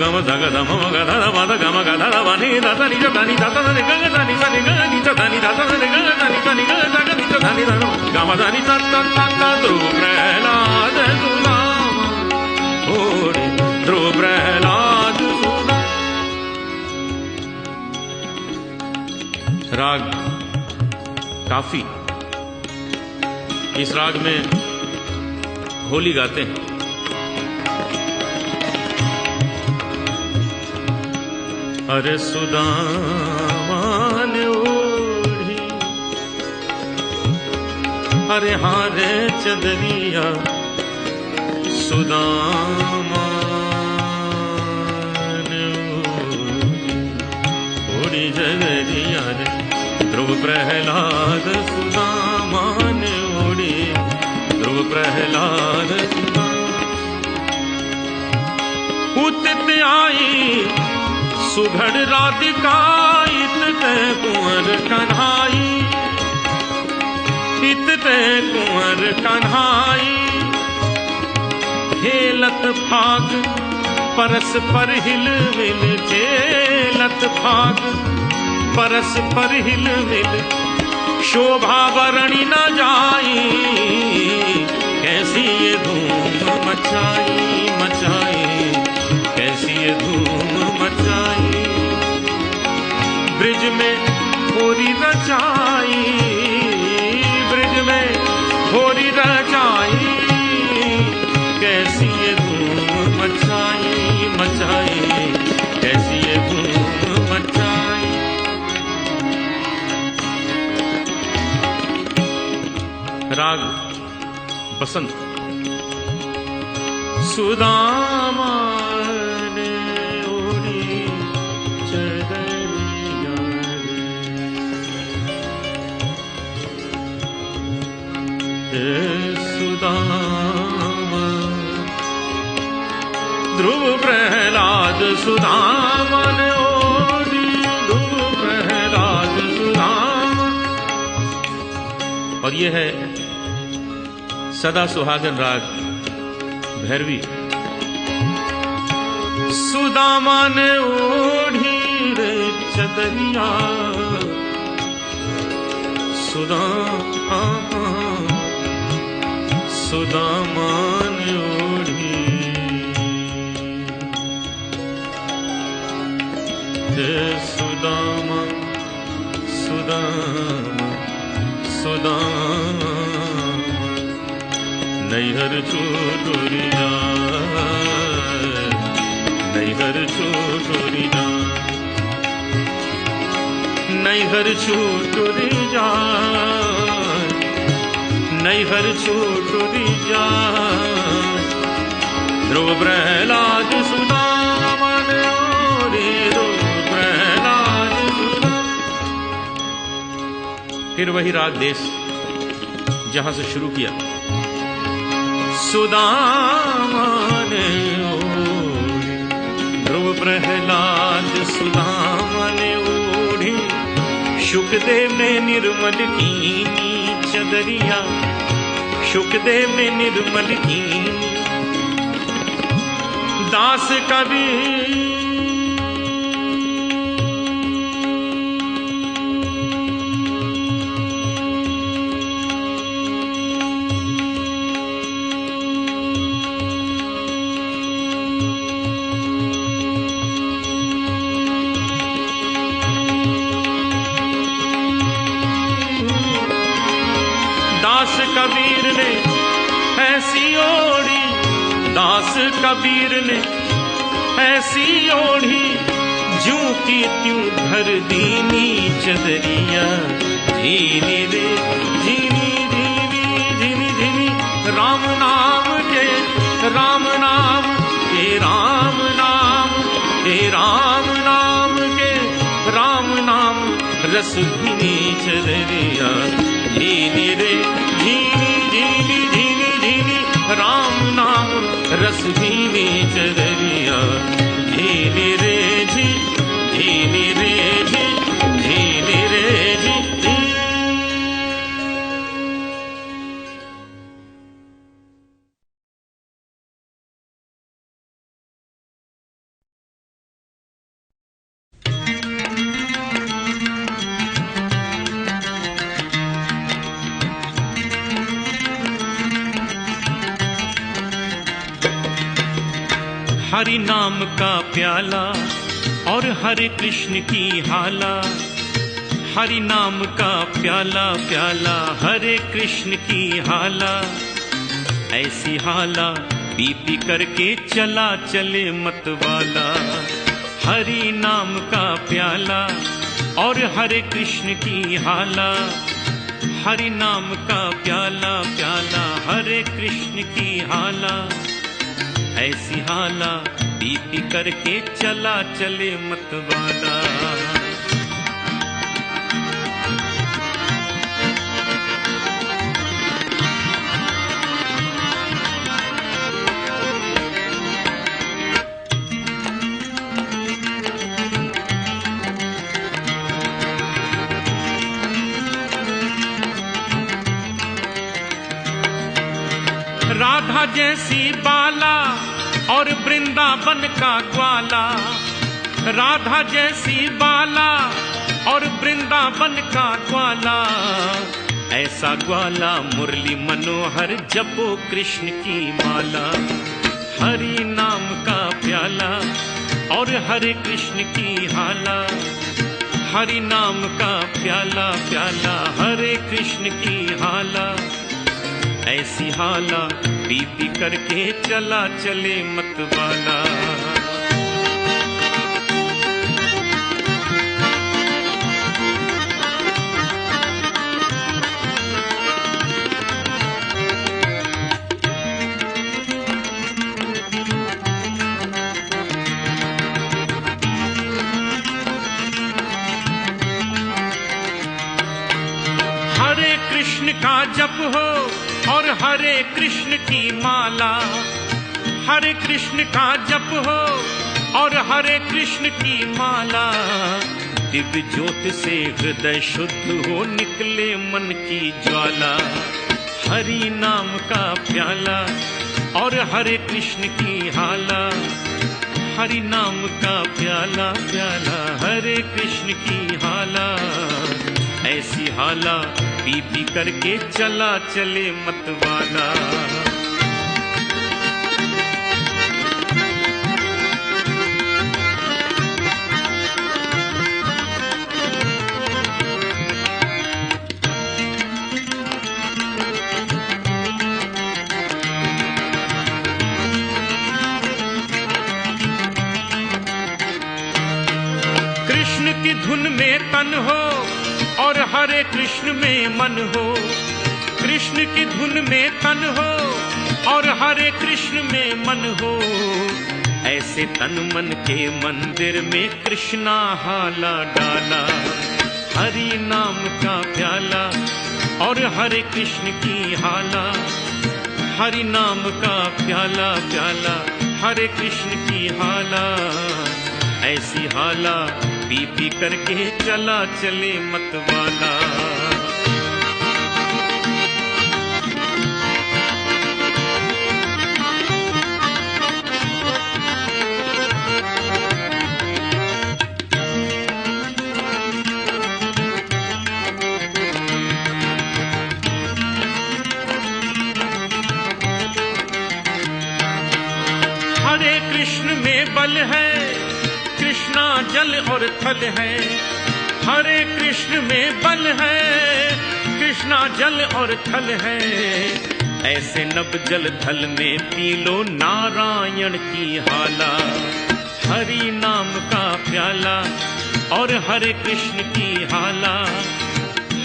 गम दगद मम गद मद गम गद वनि दनि दनि दनि दनि गदनि सनि गनि दनि दनि गदनि दनि गदनि पदानी ता ध्रुव प्रहलाद सुदामा ओढ़ी ध्रुव प्रहलाद सुदामा। राग काफी, इस राग में होली गाते हैं। अरे सुदामा ने ओढ़ी अरे हारे चदरिया सुदामा ने ओढ़ी जगरिया रे ध्रुव प्रहलाद सुदामा ने ओढ़ी ध्रुव प्रहलाद उदित आई सुघड़ राधिका इतते कुंवर कन्हाई इतते कुंवर कन्हाई खेलत फाग परस पर हिल मिल खेलत फाग परस पर हिल मिल शोभा वर्णी न जाई कैसी ये धूम मचाई मचाई कैसी ये धूम मचाई ब्रिज में होरी रचाई ब्रिज में होरी रचाई कैसी ये धूम मचाई मचाई कैसी ये धूम मचाई। राग बसंत। सुदामा ने ओढ़ी चदरिया रे सुदामा ध्रुव प्रहलाद सुदामा ने ओढ़ी ध्रुव प्रहलाद सुदामा। और ये है सदा सुहागन राग भैरवी। सुदामा ने ओढ़ी रे चदरिया सुदामा सुदामा ने ओढ़ी रे सुदामा सुदामा सुदामा नैहर छोटोरी जाए नैहर छोटोरी जाए नैहर छोटोरी जाए नैहर छोटोरी जाए ध्रुव प्रहलाद सुदामा ने ओढ़ी ध्रुव प्रहलाद सुदामा। फिर वही राग देश जहां से शुरू किया। सुदामा ने ओढ़ी ध्रुव प्रहलाद सुदामा ने ओढ़ी शुकदेव ने निर्मल कीनी चदरिया शुकदेव ने निर्मल कीनी दास कबीर कबीर ने ऐसी ओढ़ी दास कबीर ने ऐसी ओढ़ी जूं की त्यों धर दीनी चदरिया धीनी रे धीनी धीनी धीनी धीनी राम नाम के राम नाम के राम नाम के राम नाम के राम नाम रस धीनी चदरिया धीनी रे धीनी धीनी धीनी धीनी राम नाम रस धीनी चदरिया धीनी रे जी धीनी रे जी धीनी रे जी। हरि नाम का प्याला और हरे कृष्ण की हाला। हरि नाम का प्याला प्याला हरे कृष्ण की हाला। ऐसी हाला पी पी करके चला चले मतवाला। हरि नाम का प्याला और हरे कृष्ण की हाला। हरि नाम का प्याला प्याला हरे कृष्ण की हाला। ऐसी हाला पी पी करके चला चले मतवाला। राधा जैसी बाला और वृंदावन का ग्वाला। राधा जैसी बाला और वृंदावन का ग्वाला। ऐसा ग्वाला मुरली मनोहर जपो कृष्ण की माला। हरि नाम का प्याला और हरे कृष्ण की हाला। हरि नाम का प्याला प्याला हरे कृष्ण की हाला। ऐसी हाला पी पी करके चला चले मतवाला। हरे कृष्ण का जप हो और हरे कृष्ण की माला। हरे कृष्ण का जप हो और हरे कृष्ण की माला। दिव्य ज्योत से हृदय शुद्ध हो निकले मन की ज्वाला। हरि नाम का प्याला और हरे कृष्ण की हाला। हरि नाम का प्याला प्याला हरे कृष्ण की हाला। ऐसी हाला पी पी करके चला चले मतवाला। कृष्ण की धुन में तन हो और हरे कृष्ण में मन हो। कृष्ण की धुन में तन हो और हरे कृष्ण में मन हो। ऐसे तन मन के मंदिर में कृष्णा हाला डाला। हरि नाम का प्याला और हरे कृष्ण की हाला। हरि नाम का प्याला प्याला हरे कृष्ण की हाला। ऐसी हाला पी पी करके चला चले मतवाला। हरे कृष्ण में बल है कृष्णा जल और थल है। हरे कृष्ण में बल है कृष्णा जल और थल है। ऐसे नब जल थल में पी लो नारायण की हाला। हरि नाम का प्याला और हरे कृष्ण की हाला।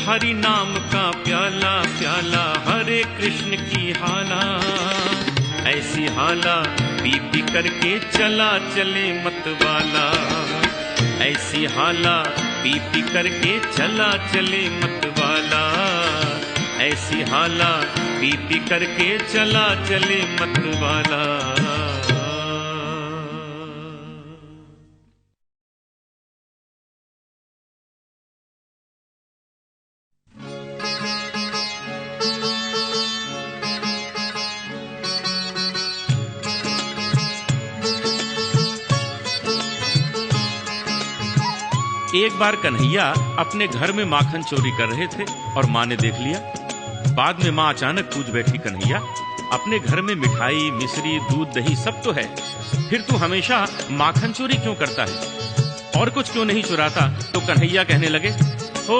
हरि नाम का प्याला प्याला हरे कृष्ण की हाला। ऐसी हाला पी पी करके चला चले मतवाला। ऐसी हाला पी पी करके चला चले मतवाला। ऐसी हाला पी पी करके चला चले मतवाला। एक बार कन्हैया अपने घर में माखन चोरी कर रहे थे और माँ ने देख लिया। बाद में माँ अचानक पूछ बैठी, कन्हैया अपने घर में मिठाई, मिश्री, दूध, दही सब तो है, फिर तू हमेशा माखन चोरी क्यों करता है? और कुछ क्यों नहीं चुराता? तो कन्हैया कहने लगे, ओ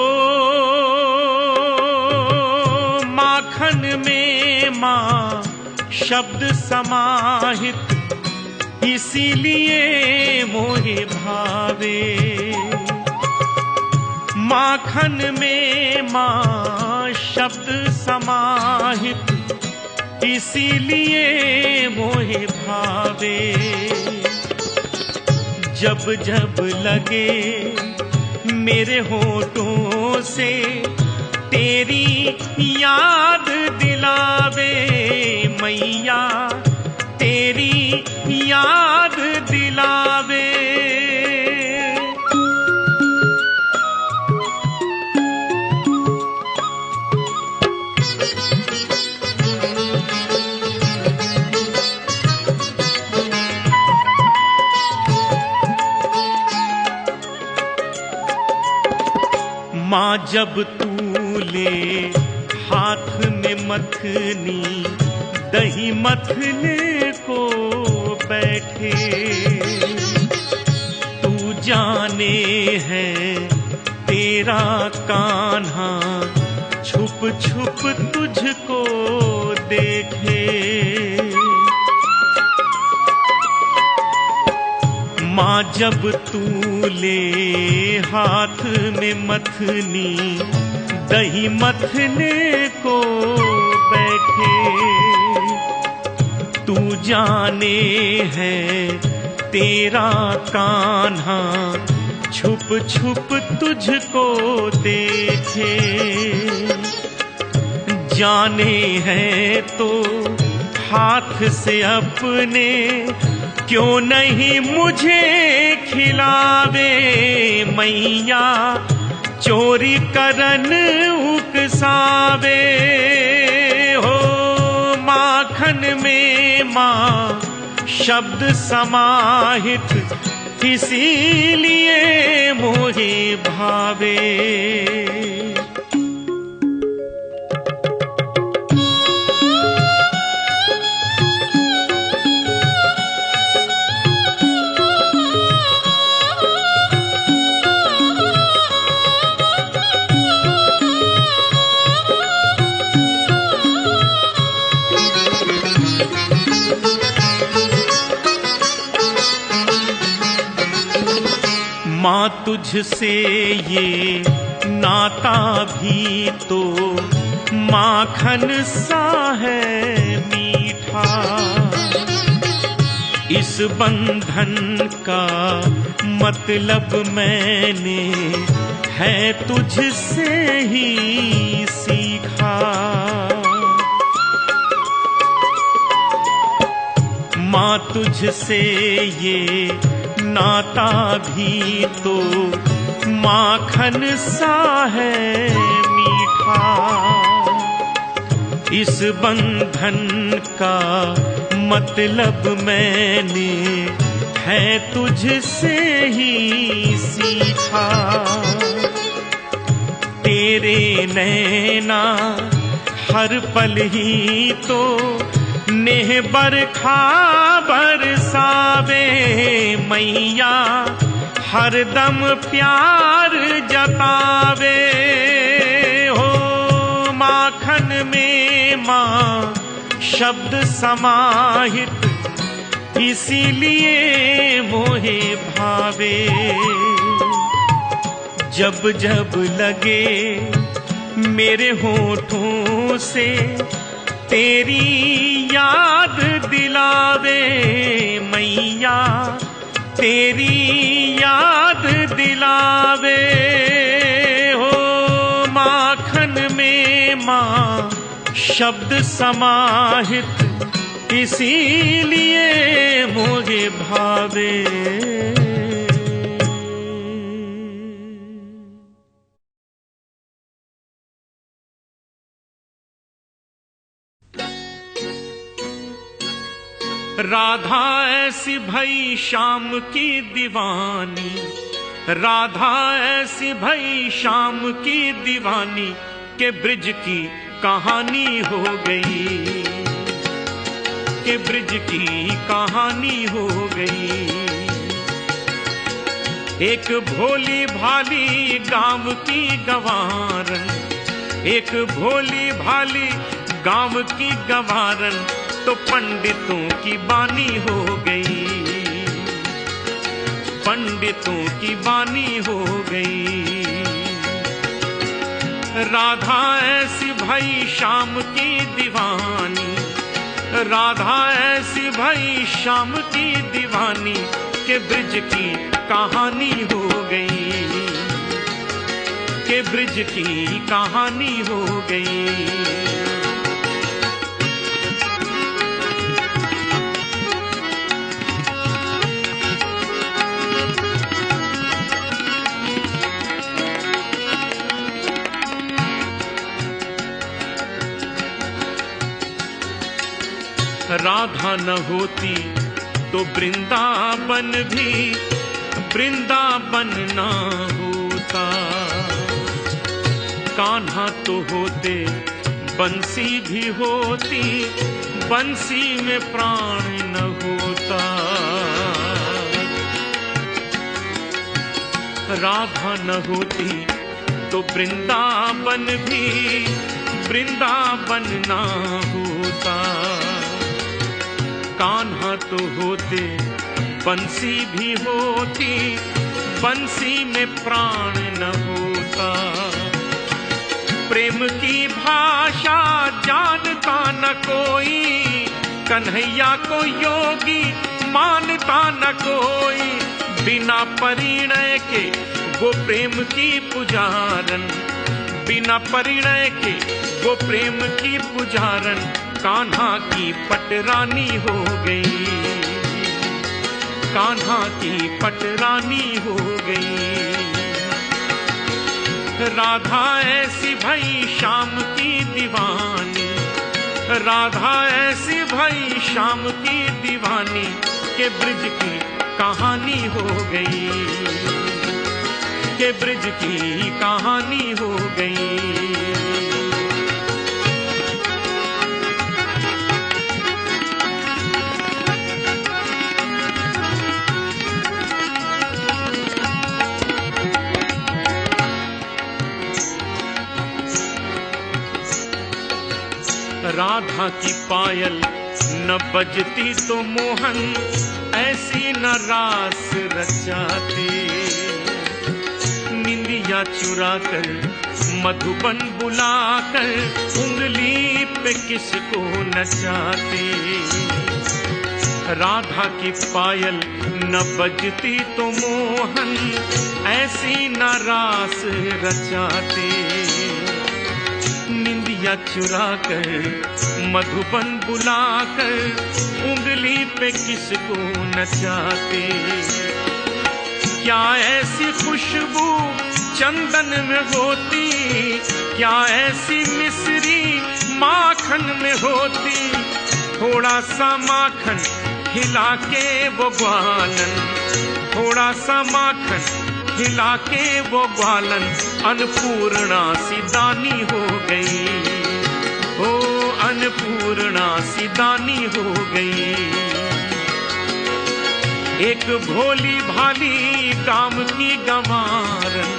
माखन में माँ शब्द समाहित, इसीलिए मोहे भावे। माखन में माँ शब्द समाहित, इसीलिए मोहे भावे। जब जब लगे मेरे होठों से तेरी याद दिलावे, मैया तेरी याद दिलावे। माँ जब तू ले हाथ में मथनी, दही मथने को बैठे, तू जाने है तेरा कान्हा छुप छुप तुझको देखे। माँ जब तू ले हाथ में मथनी, दही मथने को बैठे, तू जाने है तेरा कान्हा छुप छुप तुझको देखे। जाने है तो हाथ से अपने क्यों नहीं मुझे खिलावे, मैया चोरी करन उकसावे। हो माखन में माँ शब्द समाहित, इसीलिए मोहे भावे। माँ तुझसे ये नाता भी तो माखन सा है मीठा, इस बंधन का मतलब मैंने है तुझसे ही सीखा। माँ तुझसे ये नाता भी तो माखन सा है मीठा, इस बंधन का मतलब मैंने है तुझसे ही सीखा। तेरे नैना हर पल ही तो नेह बरखा बरसावे, मैया हरदम प्यार जतावे। हो माखन में माँ शब्द समाहित, इसीलिए मोहे भावे। जब जब लगे मेरे होठों से तेरी याद दिलावे, मैया तेरी याद दिलावे। हो माखन में माँ शब्द समाहित, इसीलिए मोहे भावे। राधा ऐसी भई श्याम की दीवानी, राधा ऐसी भई श्याम की दीवानी के ब्रिज की कहानी हो गई। के ब्रिज की कहानी हो गई। एक भोली भाली गांव की गंवारन, एक भोली भाली गांव की गंवारन तो पंडितों की बानी हो गई, पंडितों की बानी हो गई। राधा ऐसी भई शाम की दीवानी, राधा ऐसी भई शाम की दीवानी के ब्रिज की कहानी हो गई, के ब्रिज की कहानी हो गई। राधा न होती तो वृंदावन भी वृंदावन ना होता, कान्हा तो होते बंसी भी होती, बंसी में प्राण न होता। राधा न होती तो वृंदावन भी वृंदावन ना होता, कान्हा तो होते बंसी भी होती, बंसी में प्राण न होता। प्रेम की भाषा जानता न कोई, कन्हैया को योगी मानता न कोई, बिना परिणय के वो प्रेम की पुजारन, बिना परिणय के वो प्रेम की पुजारन कान्हा की पटरानी हो गई, कान्हा की पटरानी हो गई। राधा ऐसी भई शाम की दीवानी, राधा ऐसी भई शाम की दीवानी के ब्रिज की कहानी हो गई, के ब्रिज की कहानी हो गई। राधा की पायल न बजती तो मोहन ऐसी न रास रचाते, निंदिया चुरा कर मधुबन बुलाकर उंगली पे किसको नचाते। राधा की पायल न बजती तो मोहन ऐसी न रास रचाते, निंदिया चुरा कर मधुबन बुलाकर उंगली पे किसको नचाते। क्या ऐसी खुशबू चंदन में होती, क्या ऐसी मिश्री माखन में होती, थोड़ा सा माखन खिला के वो ग्वालन, थोड़ा सा माखन खिला के वो ग्वालन अन्नपूर्णा सी दानी हो गई, ओ अन्नपूर्णा सी दानी हो गई। एक भोली भाली काम की गंवारन,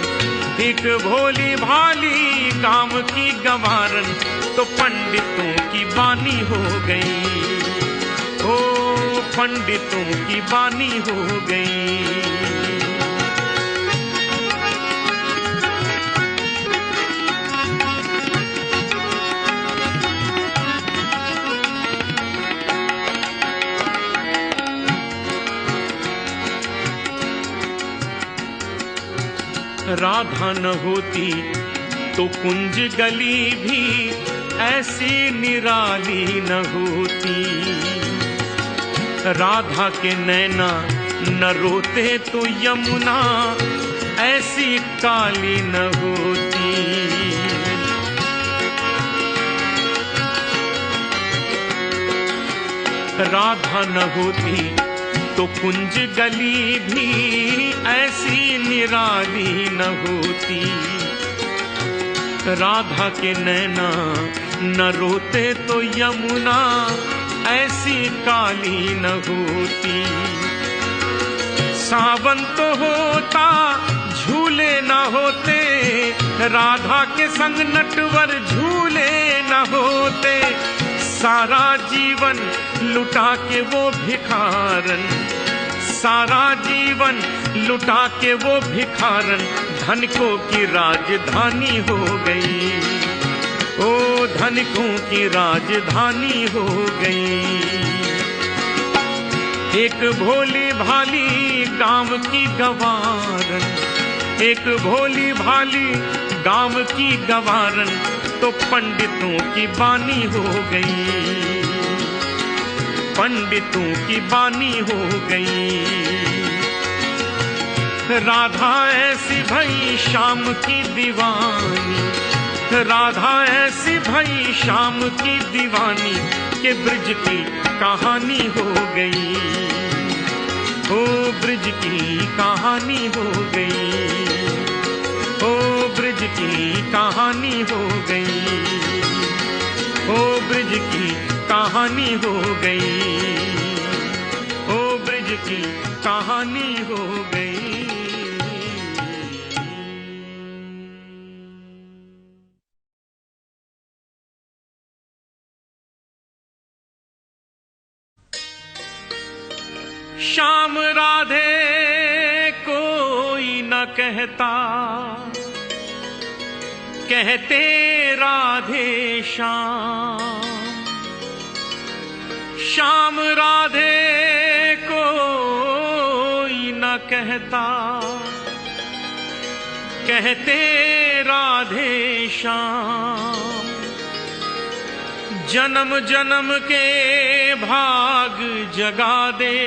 एक भोली भाली काम की गंवारन तो पंडितों की बानी हो गई, ओ पंडितों की बानी हो गई। राधा न होती तो कुंज गली भी ऐसी निराली न होती, राधा के नैना न रोते तो यमुना ऐसी काली न होती। राधा न होती तो कुंज गली भी ऐसी निराली न होती, राधा के नैना न रोते तो यमुना ऐसी काली न होती। सावन तो होता झूले न होते, राधा के संग नटवर झूले न होते। सारा जीवन लुटा के वो भिखारन, सारा जीवन लुटा के वो भिखारन, धनिकों की राजधानी हो गई। ओ धनिकों की राजधानी हो गई। एक भोली भाली गांव की गवारन, एक भोली भाली गांव की गवारन, तो पंडितों की बानी हो गई, पंडितों की बानी हो गई। राधा ऐसी भई शाम की दीवानी, राधा ऐसी भई शाम की दीवानी, के ब्रिज की कहानी हो गई। ओ ब्रिज की कहानी हो गई, ओ ब्रिज की कहानी हो गई, ओ ब्रिज की कहानी हो गई, ओ ब्रिज की कहानी हो गई। श्याम राधे कोई न कहता, कहते राधे श्याम। श्याम राधे कोई न कहता, कहते राधे श्याम। जन्म जन्म के भाग जगा दे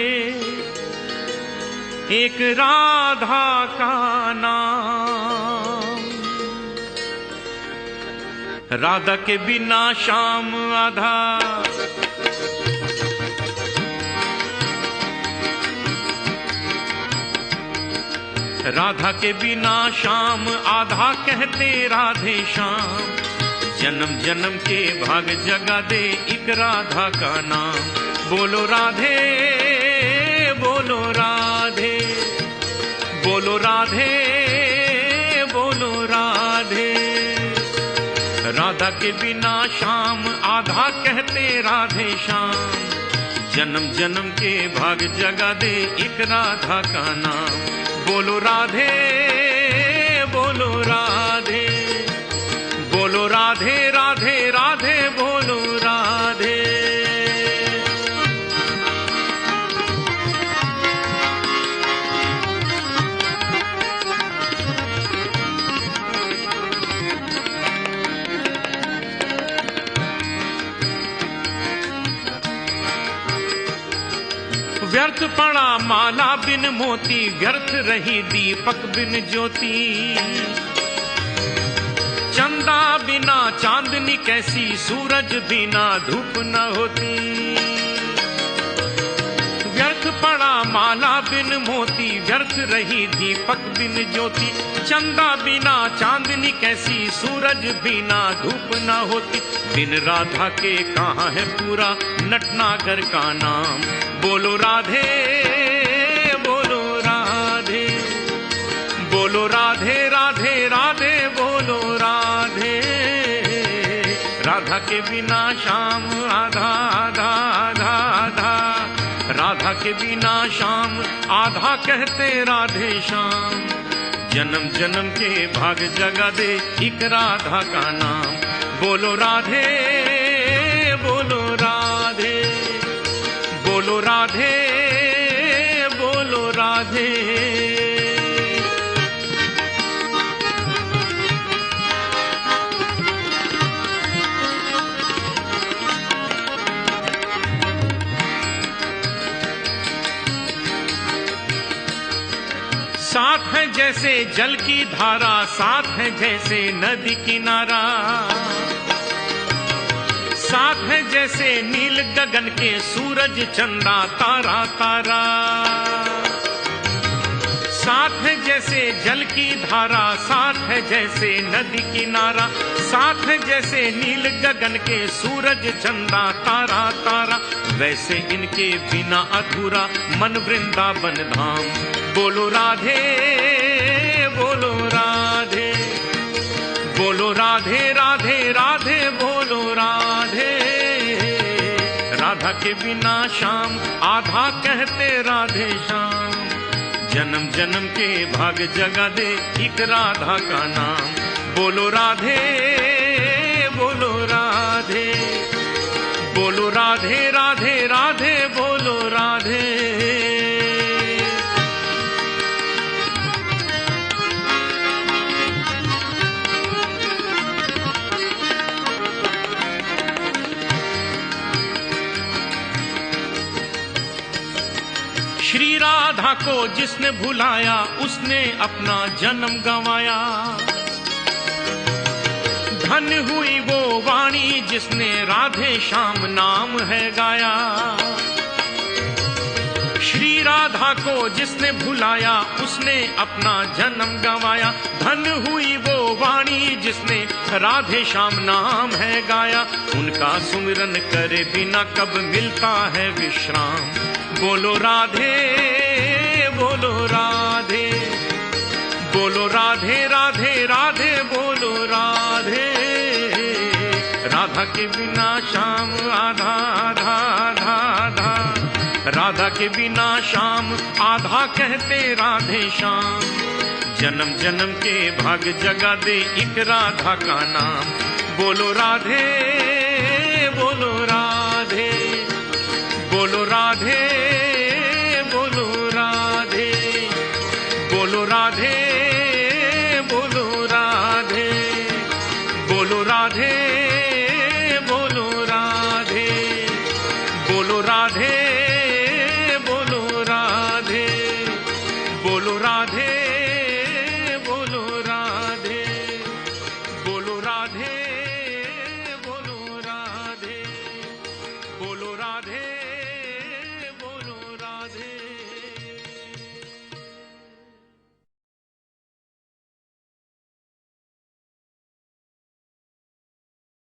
एक राधा का नाम। राधा के बिना श्याम आधा, राधा के बिना श्याम आधा, कहते राधे श्याम। जन्म जन्म के भाग जगा दे एक राधा का नाम। बोलो राधे, बोलो राधे, बोलो राधे, बोलो राधे। राधा के बिना श्याम आधा, कहते राधे श्याम। जन्म जन्म के भाग जगा दे एक राधा का नाम। बोलो राधे, बोलो राधे, बोलो राधे राधे राधे, बोलो राधे। व्यर्थ पड़ा माला बिन मोती, व्यर्थ रही दीपक बिन ज्योति। चंदा बिना चांदनी कैसी, सूरज बिना धूप न होती। व्यर्थ पड़ा माला बिन मोती, व्यर्थ रही दीपक बिन ज्योति। चंदा बिना चांदनी कैसी, सूरज बिना धूप न होती। बिन राधा के कहाँ है पूरा नटनागर का नाम। बोलो राधे, बोलो राधे, बोलो राधे राधे राधे, बोलो राधे। राधा के बिना श्याम आधा आधा आधा आधा, राधा के बिना श्याम आधा, कहते राधे श्याम। जन्म जन्म के भाग जगा दे एक राधा का नाम। बोलो राधे, बोलो राधे, बोलो राधे, बोलो राधे। साथ है जैसे जल की धारा, साथ है जैसे नदी किनारा। साथ है जैसे नील गगन के सूरज चंदा तारा तारा। साथ है जैसे जल की धारा, साथ है जैसे नदी किनारा, साथ है जैसे नील गगन के सूरज चंदा तारा तारा, वैसे इनके बिना अधूरा मन वृंदावन धाम। बोलो राधे बोलो राधे, बोलो राधे राधे राधे बोलो राधे। राधा के बिना श्याम आधा कहते राधे श्याम, जन्म जन्म के भाग जगा दे एक राधा का नाम। बोलो राधे बोलो राधे, बोलो राधे राधे राधे बोलो राधे। श्री राधा को जिसने भुलाया उसने अपना जन्म गंवाया, धन हुई वो वाणी जिसने राधे श्याम नाम है गाया। श्री राधा को जिसने भुलाया उसने अपना जन्म गंवाया, धन हुई वो वाणी जिसने राधे श्याम नाम है गाया। उनका सुमिरन करे बिना कब मिलता है विश्राम। बोलो राधे बोलो राधे, बोलो राधे राधे राधे बोलो राधे। राधा के बिना श्याम आधा आधा आधा आधा, राधा के बिना श्याम आधा कहते राधे श्याम। जन्म जन्म के भाग जगा दे एक राधा का नाम। बोलो राधे बोलो राधे, बोलो राधे